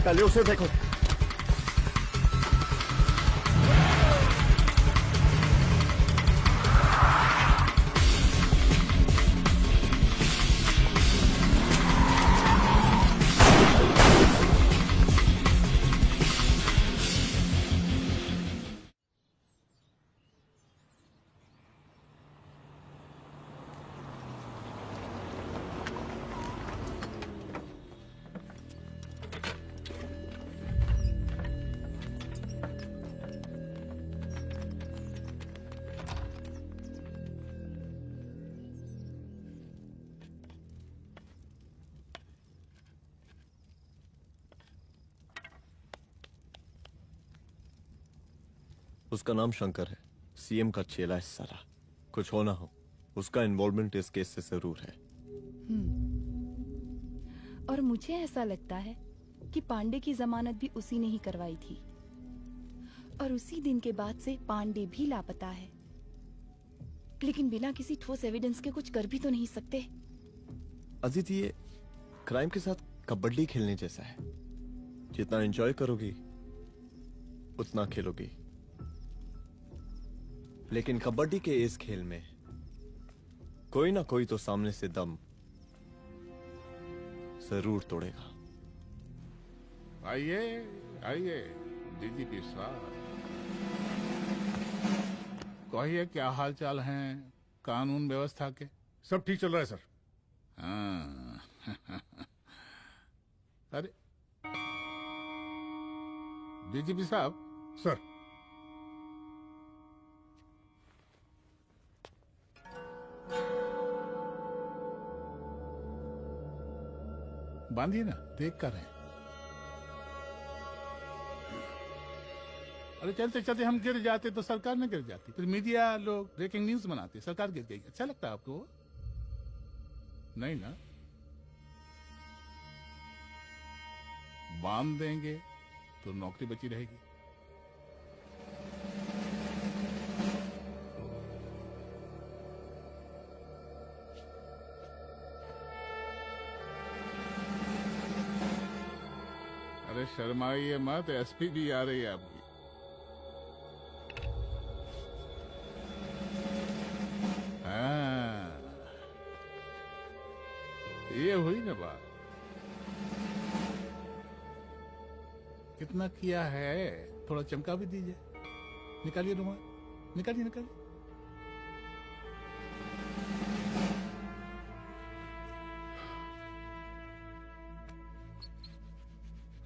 पहले उसे देखो। उसका नाम शंकर है, सीएम का चेला है सारा। कुछ हो ना हो, उसका इन्वॉल्वमेंट इस केस से जरूर है। और मुझे ऐसा लगता है कि पांडे की जमानत भी उसी ने ही करवाई थी, और उसी दिन के बाद से पांडे भी लापता है। लेकिन बिना किसी ठोस एविडेंस के कुछ कर भी तो नहीं सकते। अदिति, ये क्राइम के साथ कबड्डी खेलने जैसा है। जितना एंजॉय करोगी उतना खेलोगी, लेकिन कबड्डी के इस खेल में कोई ना कोई तो सामने से दम जरूर तोड़ेगा। आइए आइए डीजीपी साहब, कहिए क्या हाल चाल हैं कानून व्यवस्था के? सब ठीक चल रहा है सर। हाँ। अरे डीजीपी साहब। सर। बांधिए ना, देख कर है। अरे चलते चलते हम गिर जाते तो सरकार न गिर जाती, फिर मीडिया लोग ब्रेकिंग न्यूज बनाते, सरकार गिर गई। अच्छा लगता है आपको? नहीं ना? बांध देंगे तो नौकरी बची रहेगी। अरे शर्माइए मत, एसपी भी आ रही है आपकी। हाँ, ये हुई ना बात। कितना किया है, थोड़ा चमका भी दीजिए। निकालिए रुमाल, निकालिए निकालिए।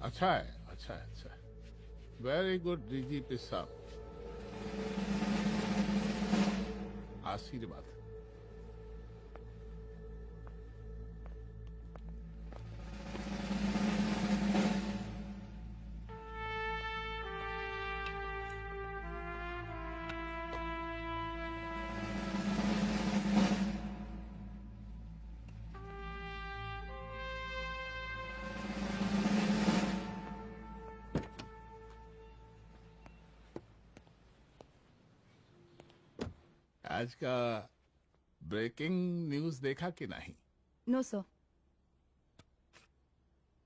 अच्छा है, अच्छा है, अच्छा है। वेरी गुड डीजीपी साहब, आशीर्वाद। आज का ब्रेकिंग न्यूज देखा कि नहीं? No sir.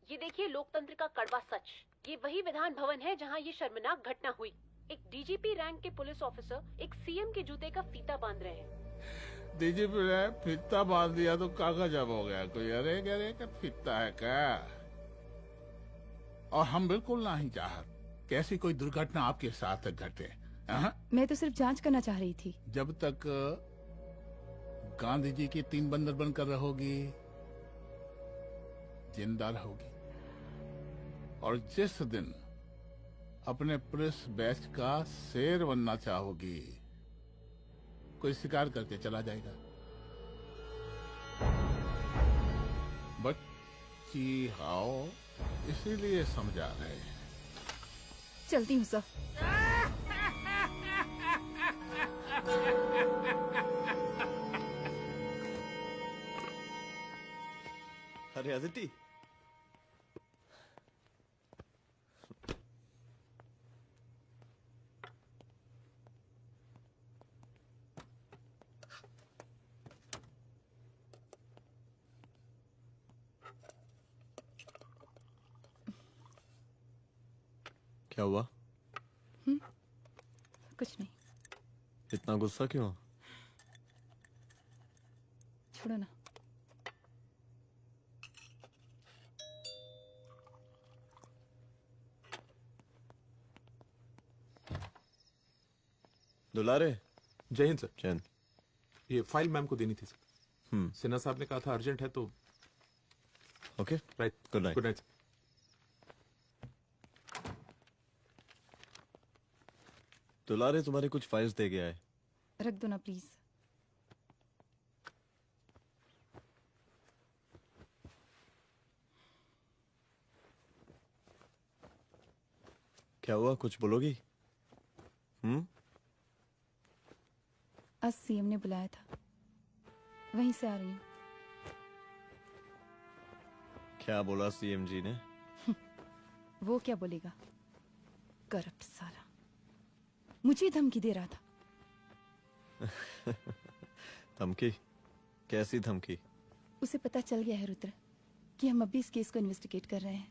ये देखिए लोकतंत्र का कड़वा सच। ये वही विधान भवन है जहां ये शर्मनाक घटना हुई। एक डीजीपी रैंक के पुलिस ऑफिसर एक सीएम के जूते का फीता बांध रहे हैं। डीजीपी ने फीता बांध दिया तो कागज अब हो गया कोई? अरे अरे का फीता है क्या? और हम बिल्कुल नहीं चाहते कि ऐसी कोई दुर्घटना आपके साथ घटे। मैं तो सिर्फ जांच करना चाह रही थी। जब तक गांधी जी की 3 बंदर बनकर रहोगी, जिंदा रहोगी। और जिस दिन अपने पुलिस बैच का शेर बनना चाहोगी, कोई शिकार करके चला जाएगा। बच्ची हाओ, इसीलिए समझा रहे हैं। चलती हूँ सर। अरे अदिति, क्या हुआ? कुछ नहीं। इतना गुस्सा क्यों? छोड़ो ना। दुलारे। जय हिंद सर। जय हिंद। ये फाइल मैम को देनी थी सर। सिन्हा साहब ने कहा था अर्जेंट है तो। Okay, right. Good night. Good night. दुलारे तुम्हारे कुछ फाइल्स दे गया है। रख दो ना प्लीज। क्या हुआ, कुछ बोलोगी? आज सीएम ने बुलाया था, वहीं से आ रही हूँ। क्या बोला सीएम जी ने? वो क्या बोलेगा, करप्ट साला, मुझे धमकी दे रहा था। धमकी? कैसी धमकी? उसे पता चल गया है रुद्र कि हम अभी इस केस को इन्वेस्टिगेट कर रहे हैं।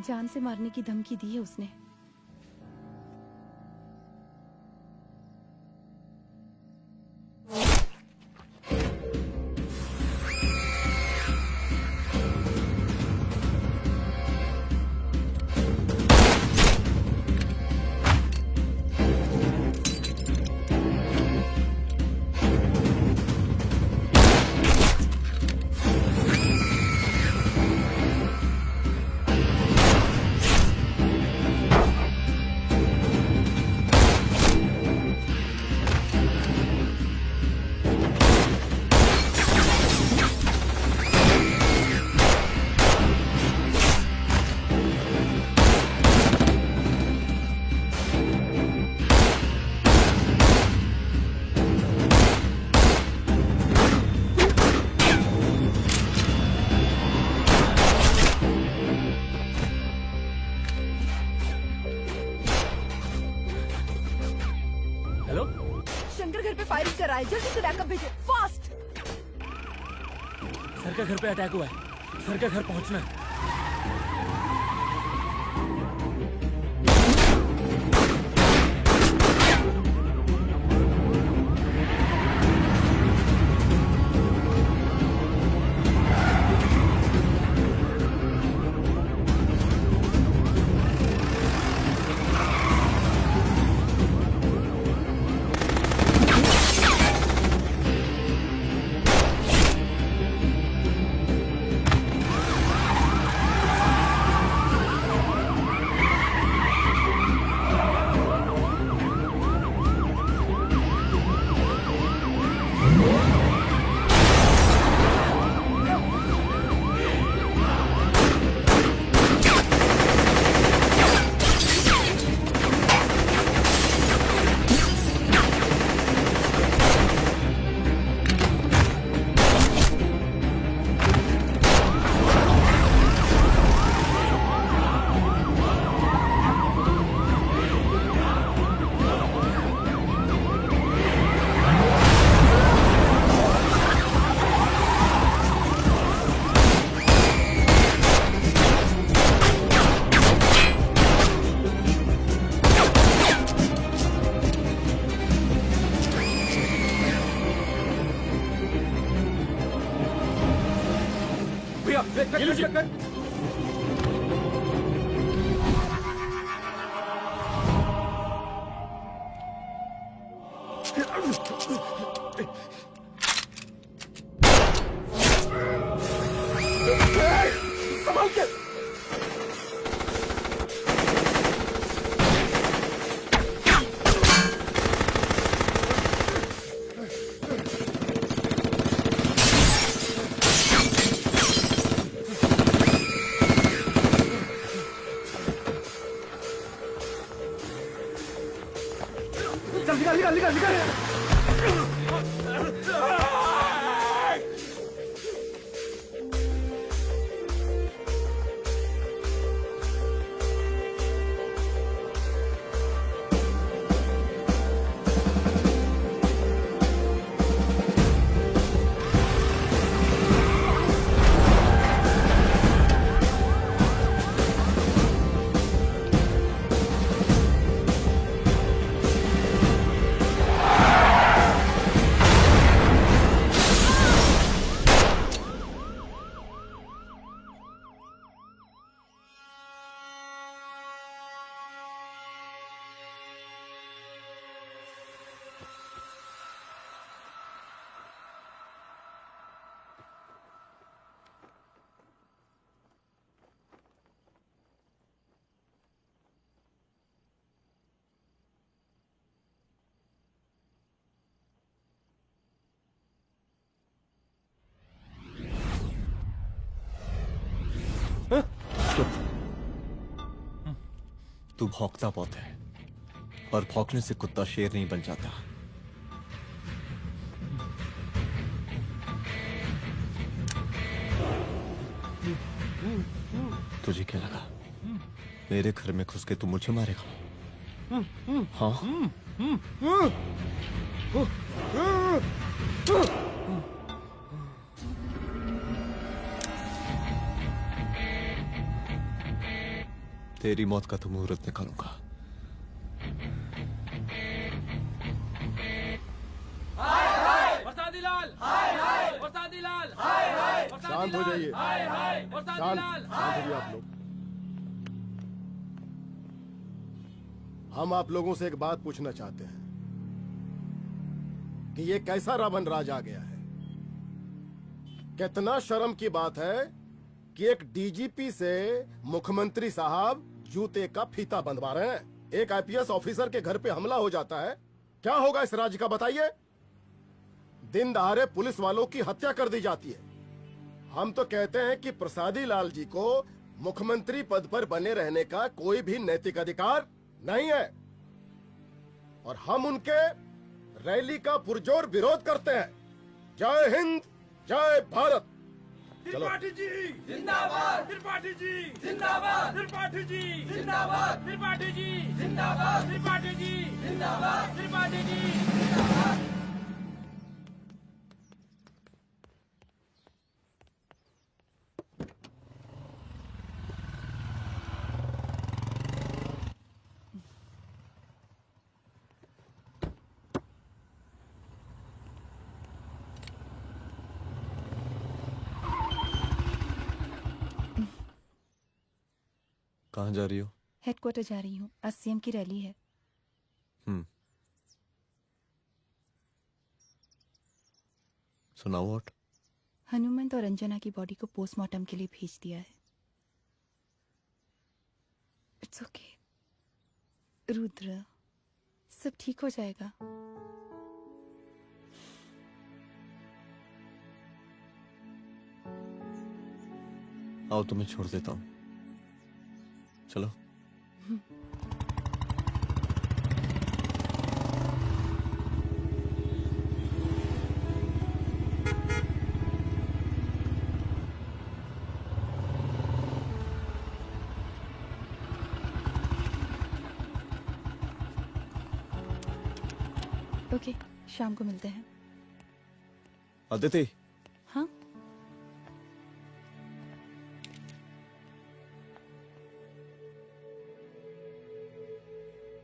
जान से मारने की धमकी दी है उसने। शंकर घर पे फायरिंग कर रहा है, जल्दी से बैकअप भेजो, फास्ट। सर का घर पे अटैक हुआ है, सर का घर पहुंचना है। तू भौंकता बहुत है, और भौंकने से कुत्ता शेर नहीं बन जाता। तुझे क्या लगा मेरे घर में घुस के तू मुझे मारेगा? हाँ? तेरी मौत का तो मुहूर्त निकालूंगा। शांत हो जाइए, शांत हो जाइए आप लोग। हम आप लोगों से एक बात पूछना चाहते हैं कि ये कैसा रावण राज आ गया है? कितना शर्म की बात है कि एक डीजीपी से मुख्यमंत्री साहब जूते का फीता बंधवा रहे हैं। एक आईपीएस ऑफिसर के घर पे हमला हो जाता है, क्या होगा इस राज्य का बताइए? दिन दहाड़े पुलिस वालों की हत्या कर दी जाती है। हम तो कहते हैं कि प्रसादी लाल जी को मुख्यमंत्री पद पर बने रहने का कोई भी नैतिक अधिकार नहीं है, और हम उनके रैली का पुरजोर विरोध करते हैं। जय हिंद, जय भारत। चलो। त्रिपाठी जी जिंदाबाद, त्रिपाठी जी जिंदाबाद, त्रिपाठी जी जिंदाबाद, त्रिपाठी जी जिंदाबाद, त्रिपाठी जी जिंदाबाद, त्रिपाठी जी जिंदाबाद। कहाँ जा रही हो? हेडक्वार्टर जा रही हूँ, आज सीएम की रैली है। सुनाओ व्हाट? हनुमंत और अंजना की बॉडी को पोस्टमार्टम के लिए भेज दिया है। इट्स ओके रुद्र, सब ठीक हो जाएगा। आओ तुम्हें छोड़ देता हूँ, चलो। ओके, शाम को मिलते हैं। अदिति, हाँ?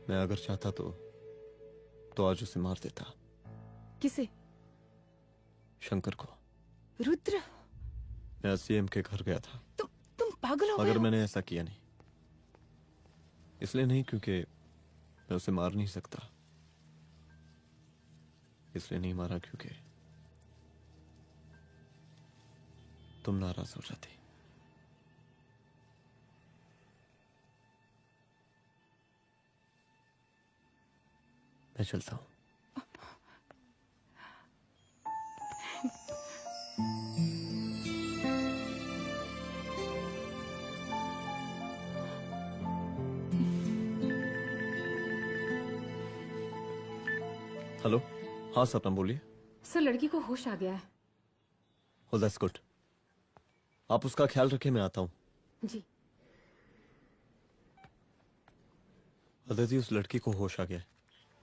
मैं अगर चाहता तो आज उसे मार देता। किसे? शंकर को। रुद्र, मैं सीएम के घर गया था। तुम पागल हो गए मगर हो? मैंने ऐसा किया नहीं, इसलिए नहीं क्योंकि मैं उसे मार नहीं सकता, इसलिए नहीं मारा क्योंकि तुम नाराज हो जाती। मैं चलता हूं। हेलो, हाँ सपना बोलिए। सर, लड़की को होश आ गया है। Oh, that's good. आप उसका ख्याल रखें, मैं आता हूँ। जी। अदिति, उस लड़की को होश आ गया है,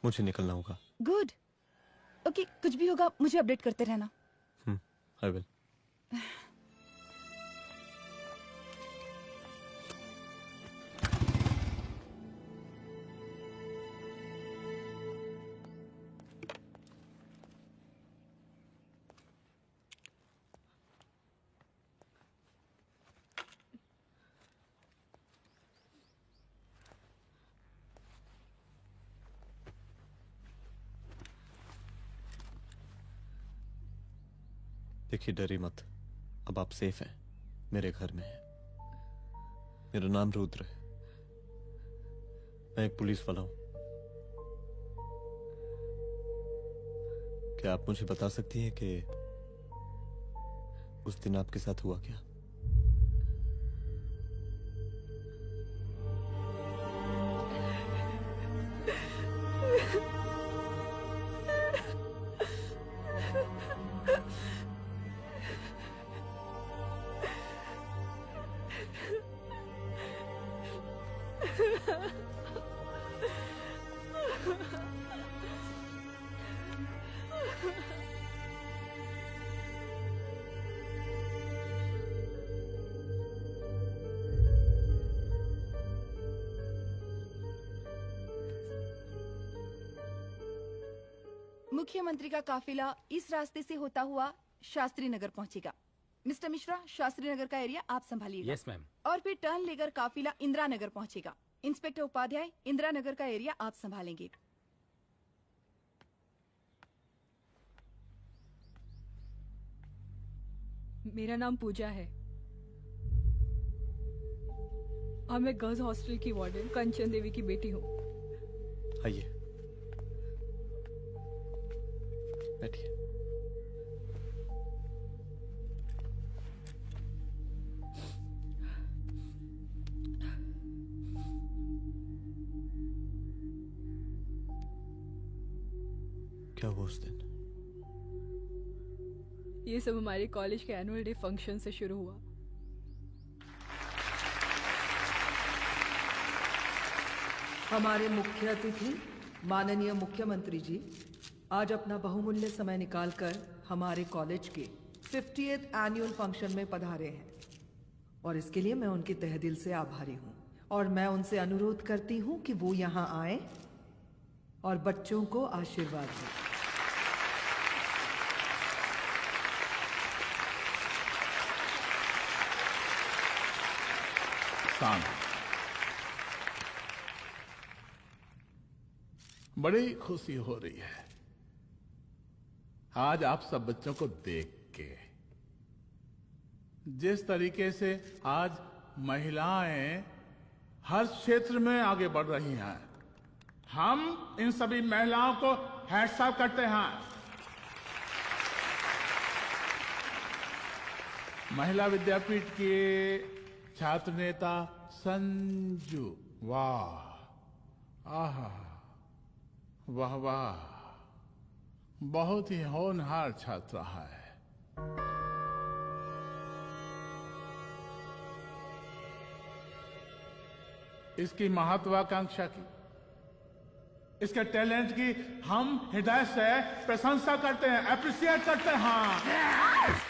मुझे निकलना होगा। गुड। ओके, कुछ भी होगा मुझे अपडेट करते रहना। I will. देखिए, डरी मत, अब आप सेफ हैं, मेरे घर में हैं। मेरा नाम रुद्र है, मैं एक पुलिस वाला हूं। क्या आप मुझे बता सकती हैं कि उस दिन आपके साथ हुआ क्या? मुख्यमंत्री का काफिला इस रास्ते से होता हुआ शास्त्री नगर पहुंचेगा। मिस्टर मिश्रा, शास्त्री नगर का एरिया आप संभालिएगा। Yes ma'am. और फिर टर्न लेकर काफिला इंदिरा नगर पहुंचेगा। इंस्पेक्टर उपाध्याय, इंदिरा नगर का एरिया आप संभालेंगे। मेरा नाम पूजा है और मैं गर्ल्स हॉस्टल की वार्डन कंचन देवी की बेटी हूँ। आइए, बैठिए। क्या हुआ उस दिन? ये सब हमारे कॉलेज के एनुअल डे फंक्शन से शुरू हुआ। हमारे मुख्य अतिथि माननीय मुख्यमंत्री जी आज अपना बहुमूल्य समय निकालकर हमारे कॉलेज के 50th एनुअल फंक्शन में पधारे हैं और इसके लिए मैं उनके तहे दिल से आभारी हूँ और मैं उनसे अनुरोध करती हूँ कि वो यहाँ आए और बच्चों को आशीर्वाद दें। बड़ी खुशी हो रही है आज आप सब बच्चों को देख के। जिस तरीके से आज महिलाएं हर क्षेत्र में आगे बढ़ रही हैं, हम इन सभी महिलाओं को हैट्स ऑफ करते हैं। महिला विद्यापीठ के छात्र नेता संजू, वाह, आहा, वाह वाह, बहुत ही होनहार छात्र है। इसकी महत्वाकांक्षा की, इसके टैलेंट की हम हृदय से प्रशंसा करते हैं, अप्रिशिएट करते हैं।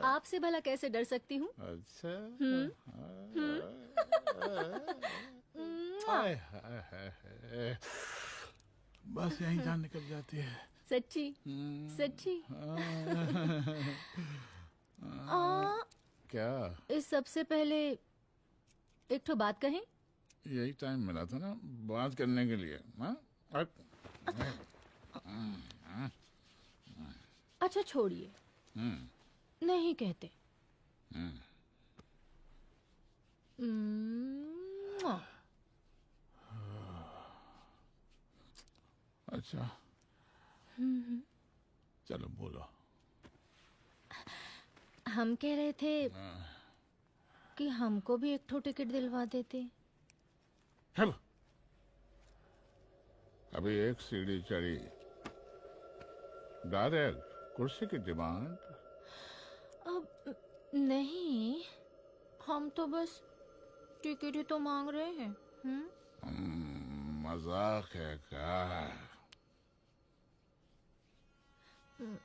आपसे भला कैसे डर सकती हूँ? अच्छा। बस यहीं जान निकल जाती है। सच्ची सच्ची। क्या? इस सबसे पहले एक ठो बात कहें? यही टाइम मिला था ना बात करने के लिए। अच्छा छोड़िए, नहीं कहते। अच्छा चलो बोलो। हम कह रहे थे कि हमको भी एक ठो टिकट दिलवा देते। अभी एक सीढ़ी चढ़ी, डायरेक्ट कुर्सी की डिमांड। अब नहीं, हम तो बस टिकट ही तो मांग रहे हैं। मजाक है क्या?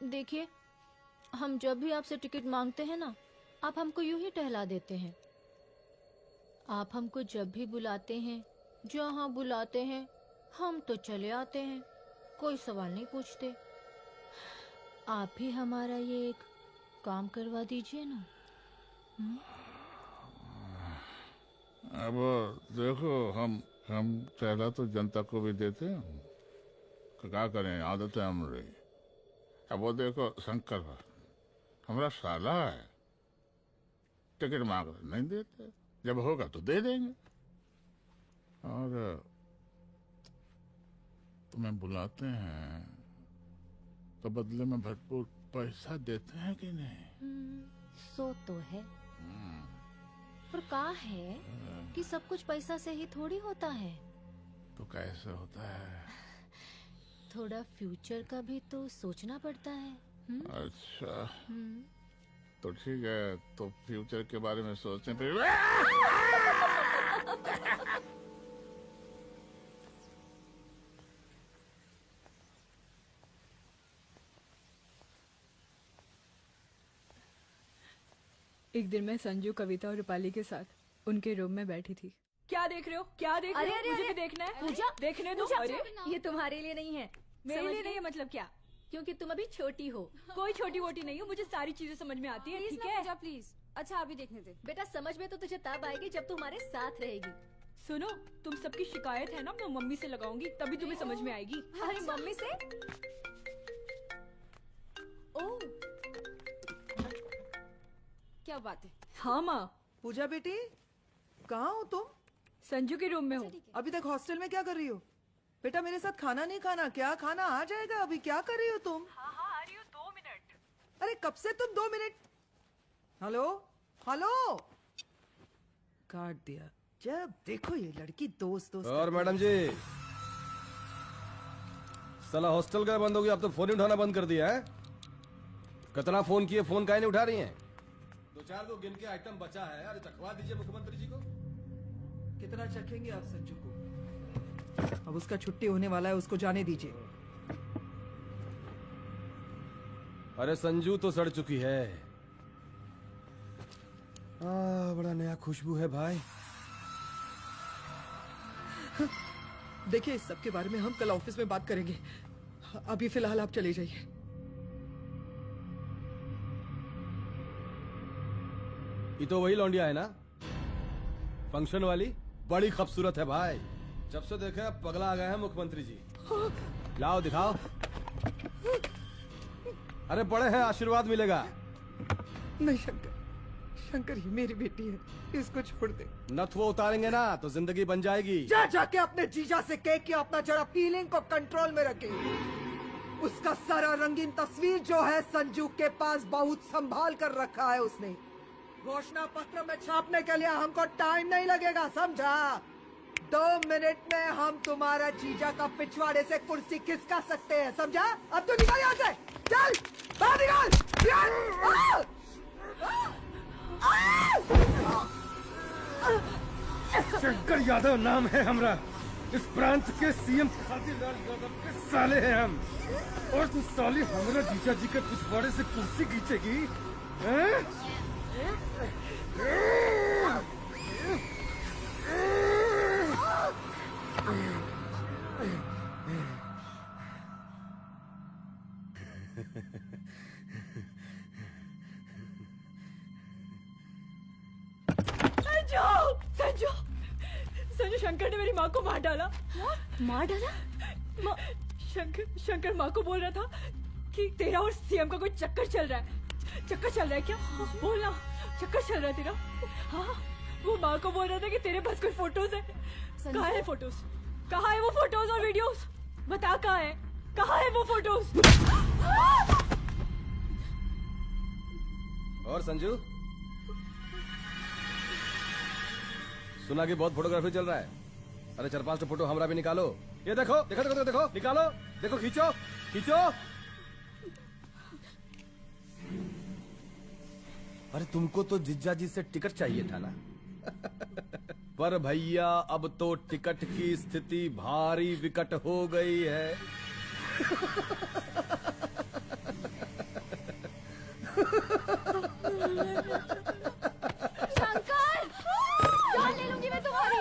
देखिए, हम जब भी आपसे टिकट मांगते हैं ना, आप हमको यूं ही टहला देते हैं। आप हमको जब भी बुलाते हैं, जहाँ बुलाते हैं, हम तो चले आते हैं, कोई सवाल नहीं पूछते। आप भी हमारा ये एक काम करवा दीजिए ना। अब देखो, हम टहला तो जनता को भी देते हैं, क्या करें, आदत है हमारी। अब वो देखो शंकर हमारा साला है, टिकट मांग रहे नहीं देते, जब होगा तो दे देंगे। और तुम्हें बुलाते हैं तो बदले में भरपूर पैसा देते हैं कि नहीं? सो तो है, पर का है कि सब कुछ पैसा से ही थोड़ी होता है। तो कैसे होता है? थोड़ा फ्यूचर का भी तो सोचना पड़ता है। अच्छा तो ठीक है, तो फ्यूचर के बारे में सोचते फिर। एक दिन मैं संजू, कविता और रूपाली के साथ उनके रूम में बैठी थी क्या देख रहे हो? क्या देख रहे हो? मुझे भी देखना है। पूजा देखने दो। पूजा, अरे ये तुम्हारे लिए नहीं है। मेरे समझ लिए गई? नहीं है मतलब क्या? क्योंकि तुम अभी छोटी हो। कोई छोटी वोटी नहीं हूँ, मुझे सारी चीजें समझ में आती है। ठीक है पूजा प्लीज। अच्छा अभी देखने दे। बेटा समझ में तो तुझे तब आएगी जब तू हमारे साथ रहेगी। सुनो, तुम सबकी शिकायत है ना, मैं मम्मी से लगाऊंगी, तभी तुम्हें समझ में आएगी। अरे मम्मी से? ओह क्या बात है। हाँ माँ। पूजा बेटी, कहाँ हो तुम? संजू के रूम में हूँ। अभी तक हॉस्टल में क्या कर रही हो? बेटा मेरे साथ खाना नहीं खाना क्या? खाना आ जाएगा, अभी क्या कर रही हो तुम? हाँ हाँ आ रही हूँ, 2 मिनट। अरे कब से तुम 2 मिनट? हेलो हेलो, काट दिया। जब देखो ये लड़की दोस्त दोस्त। और मैडम जी, साला हॉस्टल का बंद हो गया, अब तो फोन ही उठाना बंद कर दिया है। कितना फोन किए, फोन काहे नहीं उठा रही हैं? 2-4 गिन के आइटम बचा है, अरे चखवा दीजिए मुख्यमंत्री जी को। कितना चखेंगे आप संजू को? अब उसका छुट्टी होने वाला है, उसको जाने दीजिए। अरे संजू तो सड़ चुकी है। बड़ा नया खुशबू है भाई। देखिए इस सब के बारे में हम कल ऑफिस में बात करेंगे, अभी फिलहाल आप चले जाइए। ये तो वही लौंडिया है ना, फंक्शन वाली? बड़ी खूबसूरत है भाई, जब से देखे पगला आ गए हैं मुख्यमंत्री जी। लाओ दिखाओ। अरे बड़े हैं, आशीर्वाद मिलेगा। नहीं शंकर, शंकर ये मेरी बेटी है, इसको छोड़ दे। नथुआ उतारेंगे ना तो जिंदगी बन जाएगी। जा जाके अपने जीजा से कह के अपना जरा फीलिंग को कंट्रोल में रखे। उसका सारा रंगीन तस्वीर जो है संजू के पास बहुत संभाल कर रखा है उसने। घोषणा पत्र में छापने के लिए हमको टाइम नहीं लगेगा, समझा? 2 मिनट में हम तुम्हारा जीजा का पिछवाड़े से कुर्सी खिसका सकते हैं, समझा? अब तो निकल यहाँ से, चल बाहर निकल। शंकर यादव नाम है हमरा, इस प्रांत के सीएम शादीलाल यादव के साले हैं हम। और तू साली हमरा जीजा जी के पिछवाड़े से कुर्सी खींचेगी, हैं? संजू, संजू शंकर ने मेरी माँ को मार डाला। मार डाला? शंकर माँ को बोल रहा था कि तेरा और सीएम का कोई चक्कर चल रहा है। चक्कर चल रहा है क्या? बोलना, चक्कर चल रहा है तेरा? हाँ, वो माँ को बोल रहा था कि तेरे पास कोई फोटोज है। कहाँ है फोटोज? कहाँ है वो फोटोज और वीडियोस? बता कहाँ है? कहाँ है वो फोटोज? और संजू, सुना कि बहुत फोटोग्राफी चल रहा है। अरे 4-5 फोटो हमरा भी निकालो। ये देखो देखो देखो देखो, निकालो, देखो, खींचो खींचो। अरे तुमको तो जिज्जा जी से टिकट चाहिए था ना। पर भैया अब तो टिकट की स्थिति भारी विकट हो गई है। शंकर, जान ले लूंगी मैं तुम्हारी।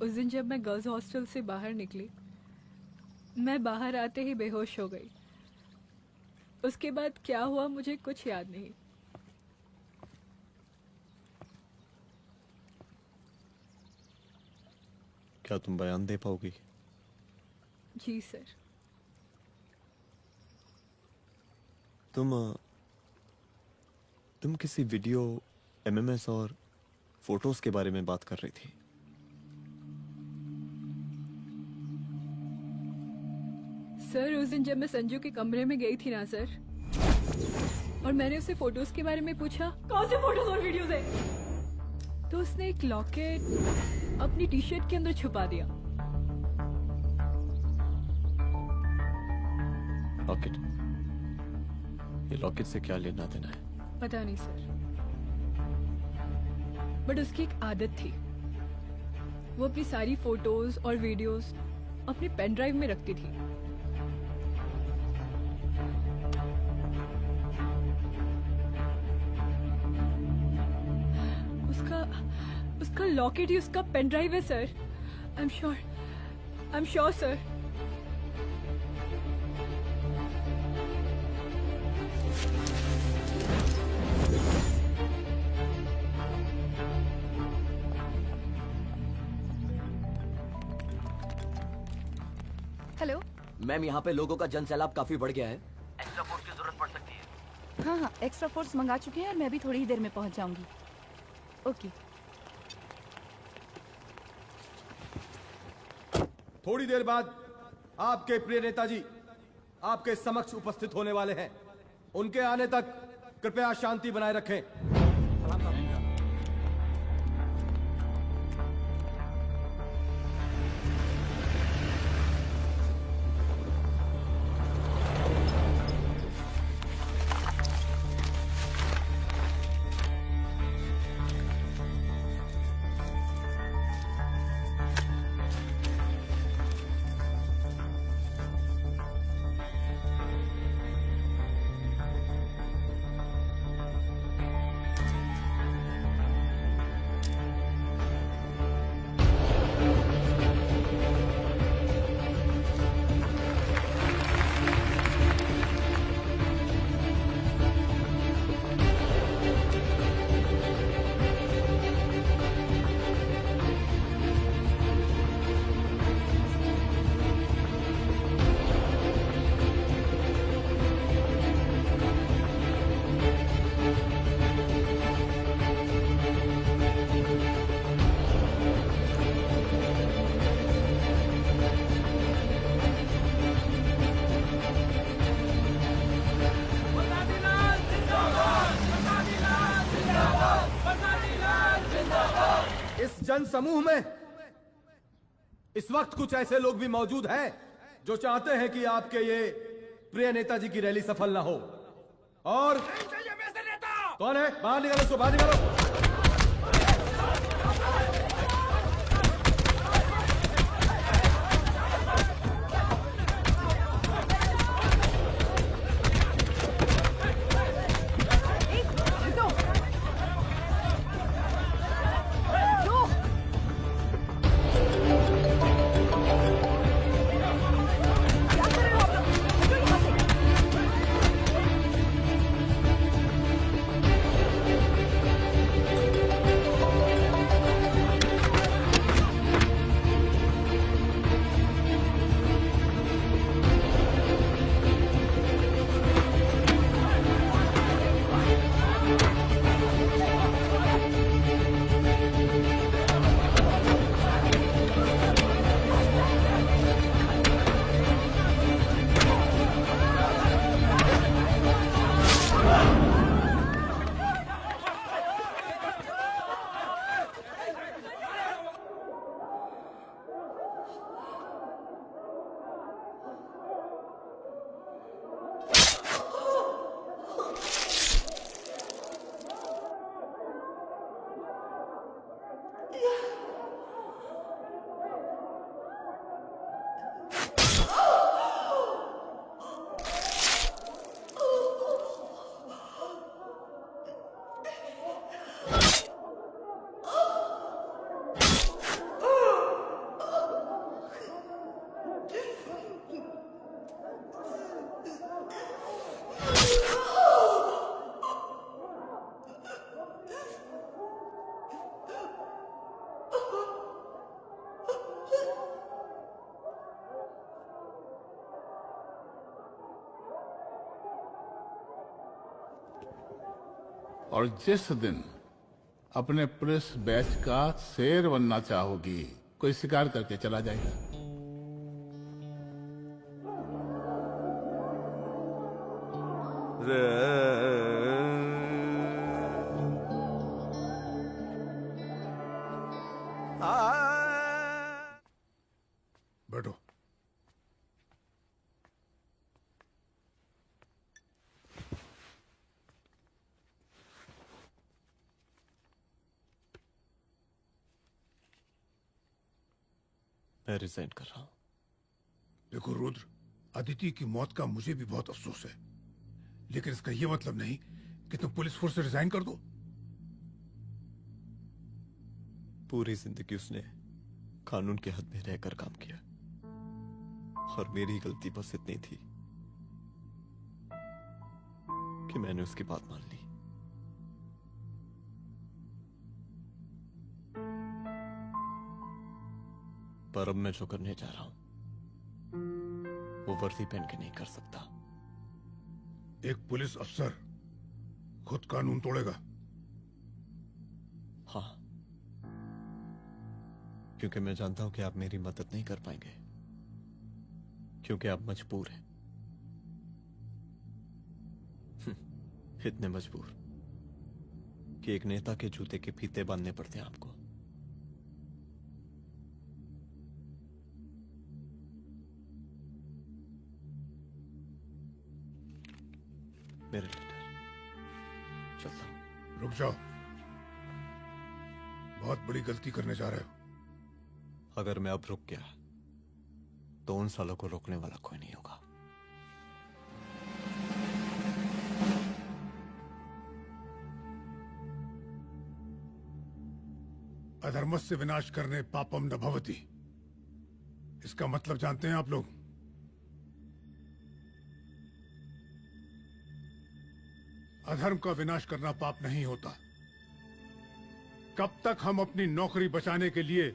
उस दिन जब मैं गर्ल्स हॉस्टल से बाहर निकली, मैं बाहर आते ही बेहोश हो गई। उसके बाद क्या हुआ मुझे कुछ याद नहीं। क्या तुम बयान दे पाओगी? जी सर। तुम किसी वीडियो, एमएमएस और फोटोज के बारे में बात कर रही थी। सर उस दिन जब मैं संजू के कमरे में गई थी ना सर, और मैंने उससे फोटोज के बारे में पूछा कौन से फोटोज और वीडियोज है, तो उसने एक लॉकेट अपनी टी शर्ट के अंदर छुपा दिया। लॉकेट? ये लॉकेट से क्या लेना देना है? पता नहीं सर, बट उसकी एक आदत थी, वो अपनी सारी फोटोज और वीडियोस अपनी पेन ड्राइव में रखती थी। उसका लॉकेट ही उसका पेन ड्राइव है sir. I am sure sir. Hello ma'am, यहाँ पे लोगों का जन सैलाब काफी बढ़ गया है। एक्स्ट्रा फोर्स की जरूरत पड़ सकती है। हाँ हाँ, एक्स्ट्रा फोर्स मंगा चुके हैं और मैं भी थोड़ी ही देर में पहुंच जाऊंगी। ओके। थोड़ी देर बाद आपके प्रिय नेताजी आपके समक्ष उपस्थित होने वाले हैं। उनके आने तक कृपया शांति बनाए रखें। जन समूह में इस वक्त कुछ ऐसे लोग भी मौजूद हैं जो चाहते हैं कि आपके ये प्रिय नेताजी की रैली सफल ना हो। और कौन है? बाहर निकालो उसको, बाहर निकालो। और जिस दिन अपने पुलिस बैच का शेर बनना चाहोगी, कोई शिकार करके चला जाएगा। बैठो। मैं रिजाइन कर रहा हूं। देखो रुद्र, अदिति की मौत का मुझे भी बहुत अफसोस है, लेकिन इसका यह मतलब नहीं कि तुम पुलिस फोर्स से रिजाइन कर दो। पूरी जिंदगी उसने कानून के हद में रहकर काम किया और मेरी गलती बस इतनी थी कि मैंने उसकी बात मान ली। पर अब मैं जो करने जा रहा हूं वो वर्दी पहन के नहीं कर सकता। एक पुलिस अफसर खुद कानून तोड़ेगा? हाँ, क्योंकि मैं जानता हूं कि आप मेरी मदद नहीं कर पाएंगे, क्योंकि आप मजबूर हैं। इतने मजबूर कि एक नेता के जूते के फीते बांधने पड़ते हैं आपको। मेरे लेटर चलता हूं। रुक जाओ, बहुत बड़ी गलती करने जा रहे हो। अगर मैं अब रुक गया तो उन सालों को रोकने वाला कोई नहीं होगा। अधर्मस्य विनाश करने पापम न भवति, इसका मतलब जानते हैं आप लोग? अधर्म का विनाश करना पाप नहीं होता। कब तक हम अपनी नौकरी बचाने के लिए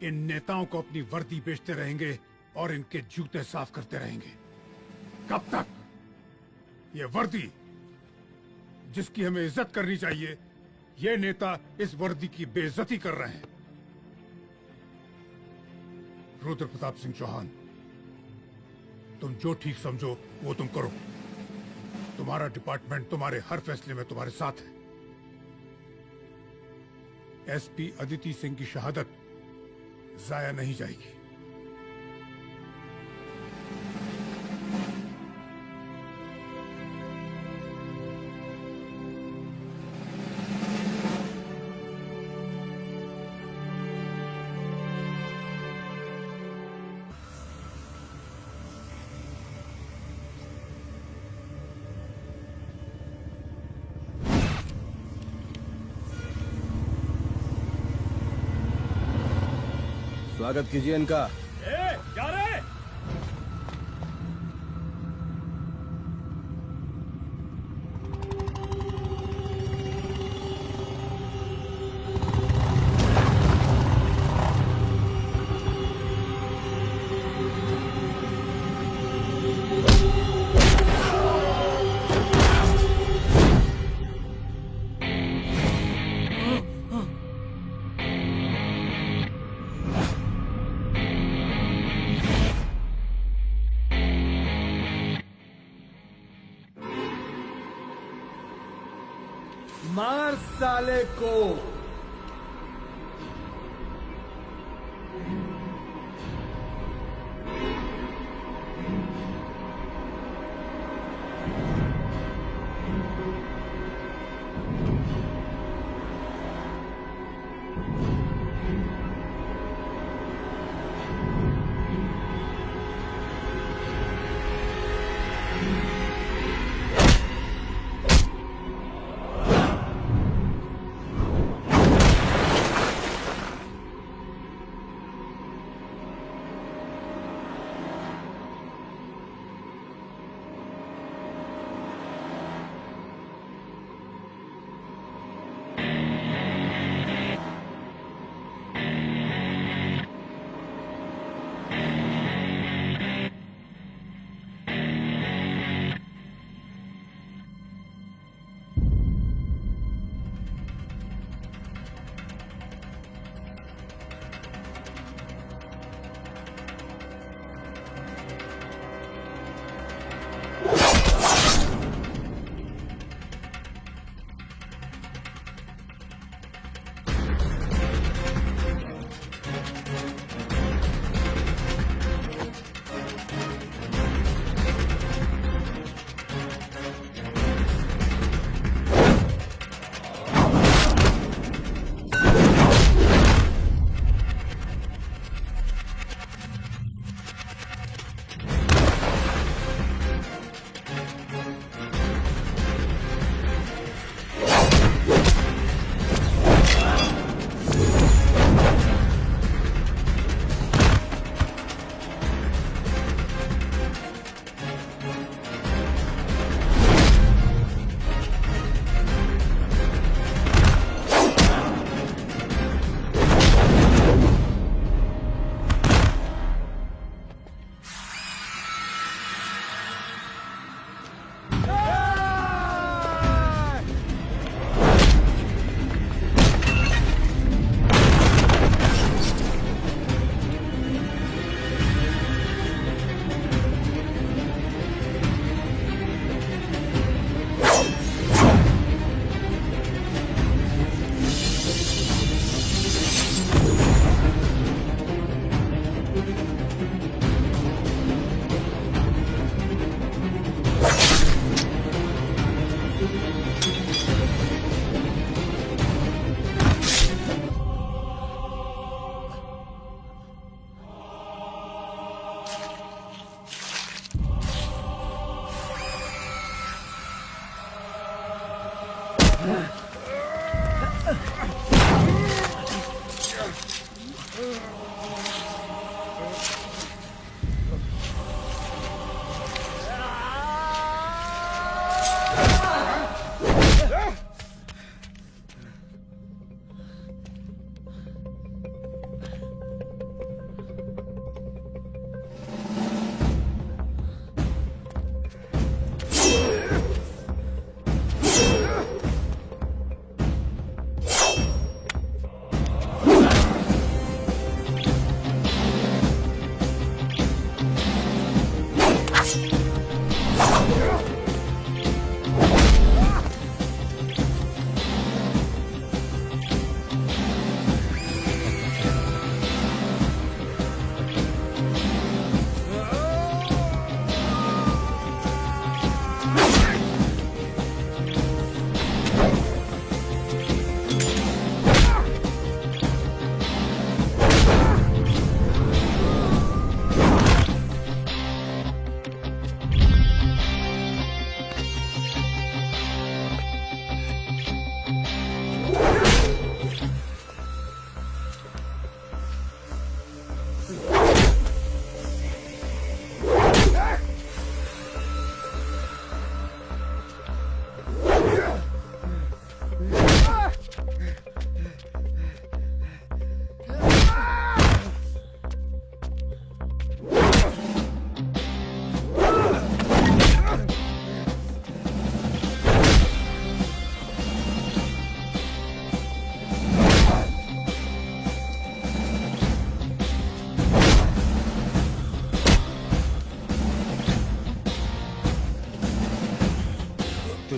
इन नेताओं को अपनी वर्दी बेचते रहेंगे और इनके जूते साफ करते रहेंगे? कब तक? ये वर्दी जिसकी हमें इज्जत करनी चाहिए, ये नेता इस वर्दी की बेइज्जती कर रहे हैं। रुद्र प्रताप सिंह चौहान, तुम जो ठीक समझो वो तुम करो। तुम्हारा डिपार्टमेंट तुम्हारे हर फैसले में तुम्हारे साथ है। एसपी अदिति सिंह की शहादत जाया नहीं जाएगी। स्वागत कीजिए इनका। क्या रे? मार साले को।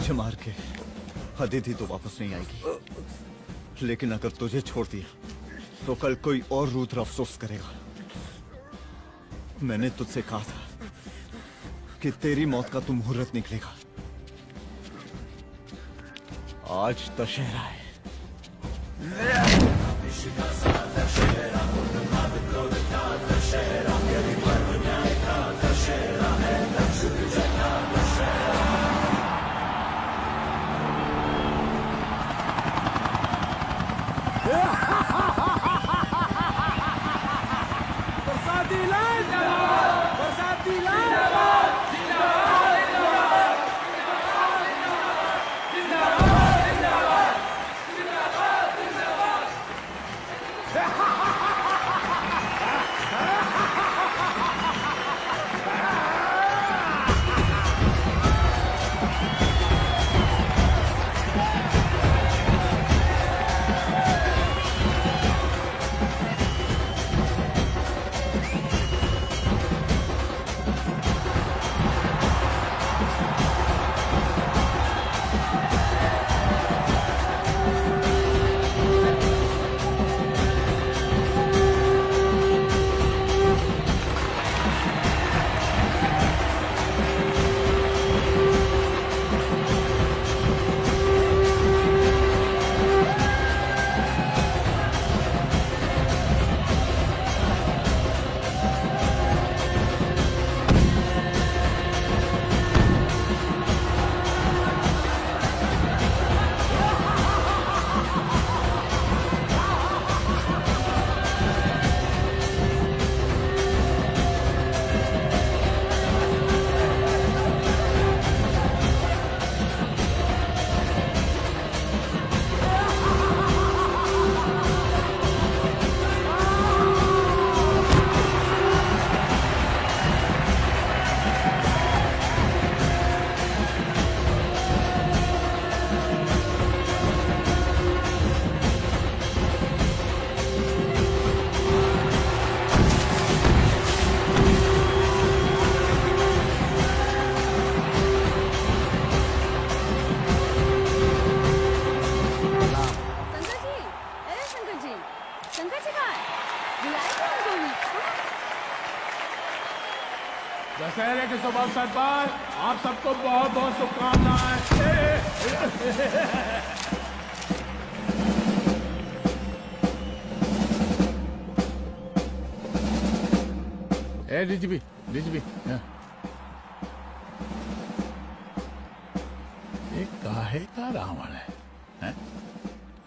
मुझे मार के अदिति तो वापस नहीं आएगी, लेकिन अगर तुझे छोड़ दिया तो कल कोई और रुद्र अफसोस करेगा। मैंने तुझसे कहा था कि तेरी मौत का तो मुहूर्त निकलेगा। आज दशहरा है। बरसाती लाल बरसाती लाल दशहरे के शुभ अवसर पर आप सबको बहुत बहुत शुभकामनाएं। डीजीपी ये काहे का रावण है,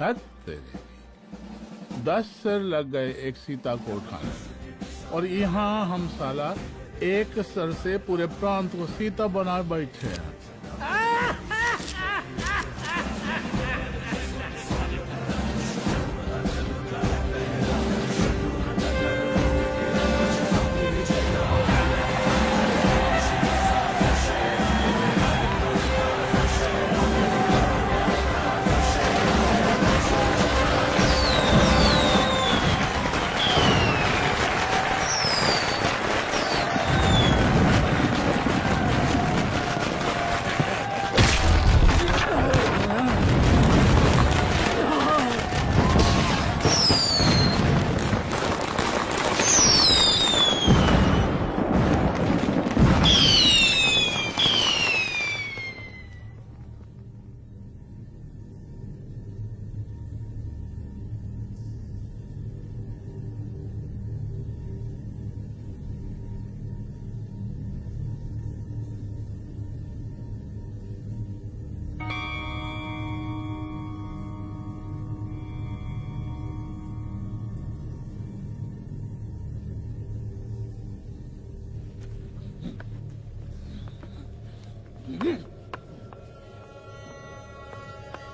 हद तेरे। 10 सिर लग गए एक सीता को उठाने, और यहाँ हम साला एक सर से पूरे प्रांत को सीता बना बैठे हैं।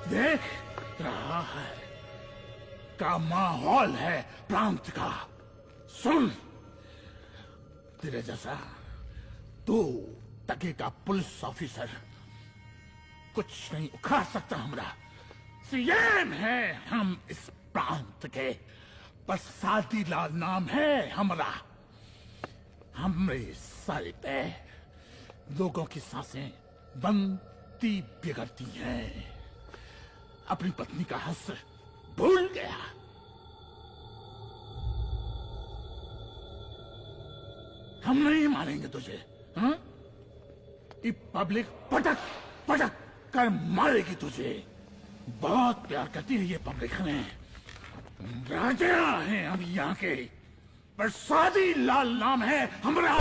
देख रहा है का माहौल है प्रांत का। सुन, तेरे जैसा तू टके का पुलिस ऑफिसर कुछ नहीं उखाड़ सकता। हमरा सीएम है हम इस प्रांत के, बरसाती लाल नाम है हमरा। हमरे सर पे लोगों की सांसें बंद गलती बिगड़ती है। अपनी पत्नी का हक भूल गया। हम नहीं मारेंगे तुझे, हाँ? ये पब्लिक पटक पटक कर मारेगी तुझे। बहुत प्यार करती है ये पब्लिक हमें। राजा हैं हम यहाँ के, प्रसादी लाल नाम है हमारा।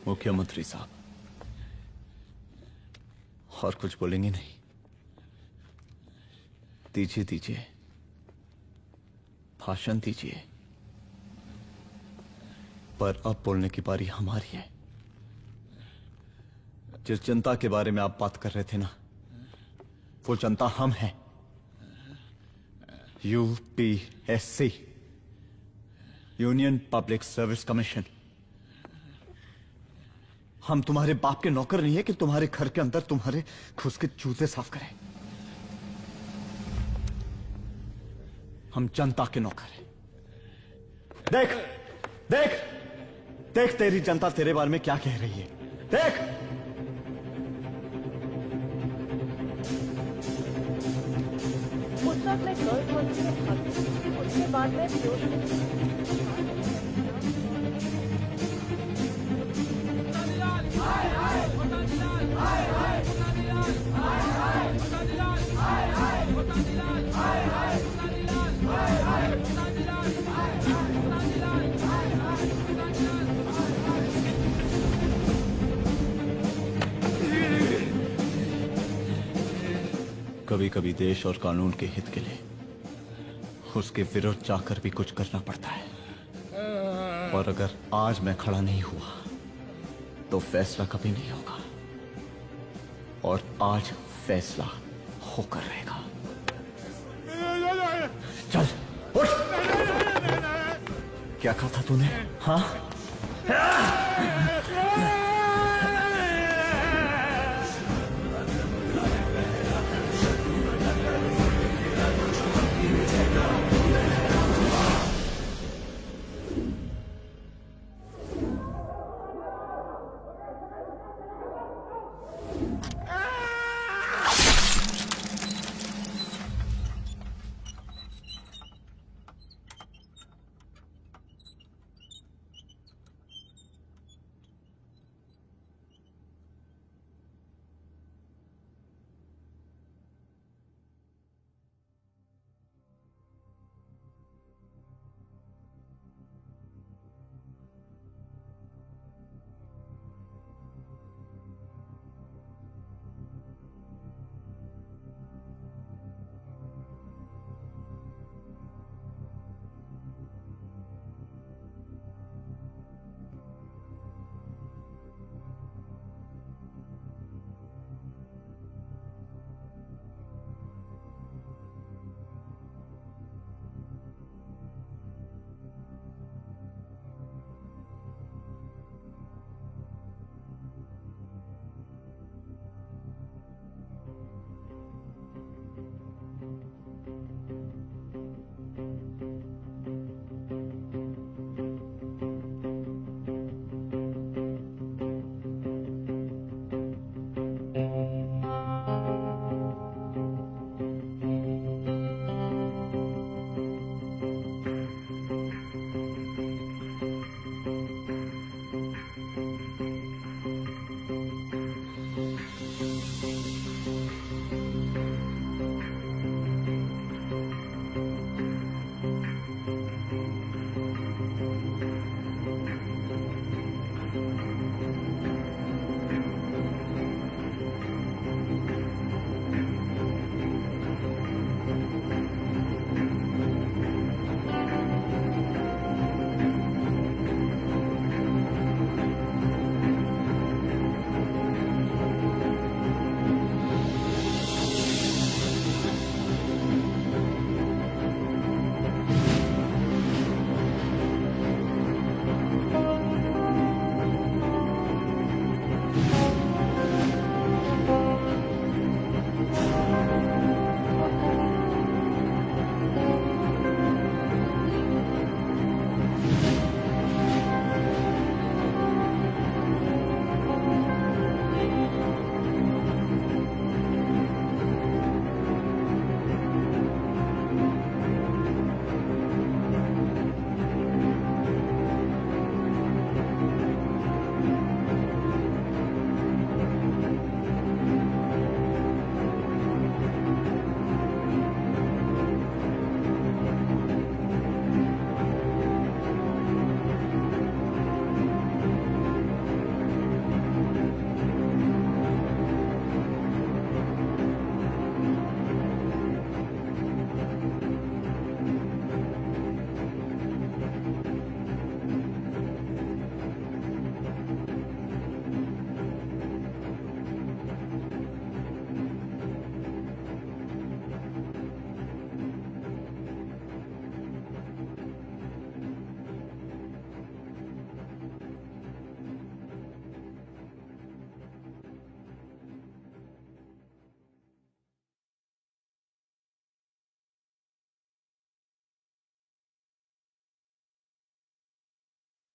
मुख्यमंत्री साहब, और कुछ बोलेंगे नहीं? दीजिए दीजिए, भाषण दीजिए। पर अब बोलने की बारी हमारी है। जिस जनता के बारे में आप बात कर रहे थे ना, वो जनता हम हैं। UPSC, union public service commission. हम तुम्हारे बाप के नौकर नहीं है कि तुम्हारे घर के अंदर तुम्हारे खुद के जूते साफ करें। हम जनता के नौकर हैं। देख देख देख, तेरी जनता तेरे बारे में क्या कह रही है। देख, उस वक्त मैं गर्ल्स हॉस्टल में भागी, उसके बाद मैं कभी कभी देश और कानून के हित के लिए उसके विरुद्ध जाकर भी कुछ करना पड़ता है। और अगर आज मैं खड़ा नहीं हुआ तो फैसला कभी नहीं होगा, और आज फैसला होकर रहेगा। चल उठ। क्या कहा था तूने? हाँ,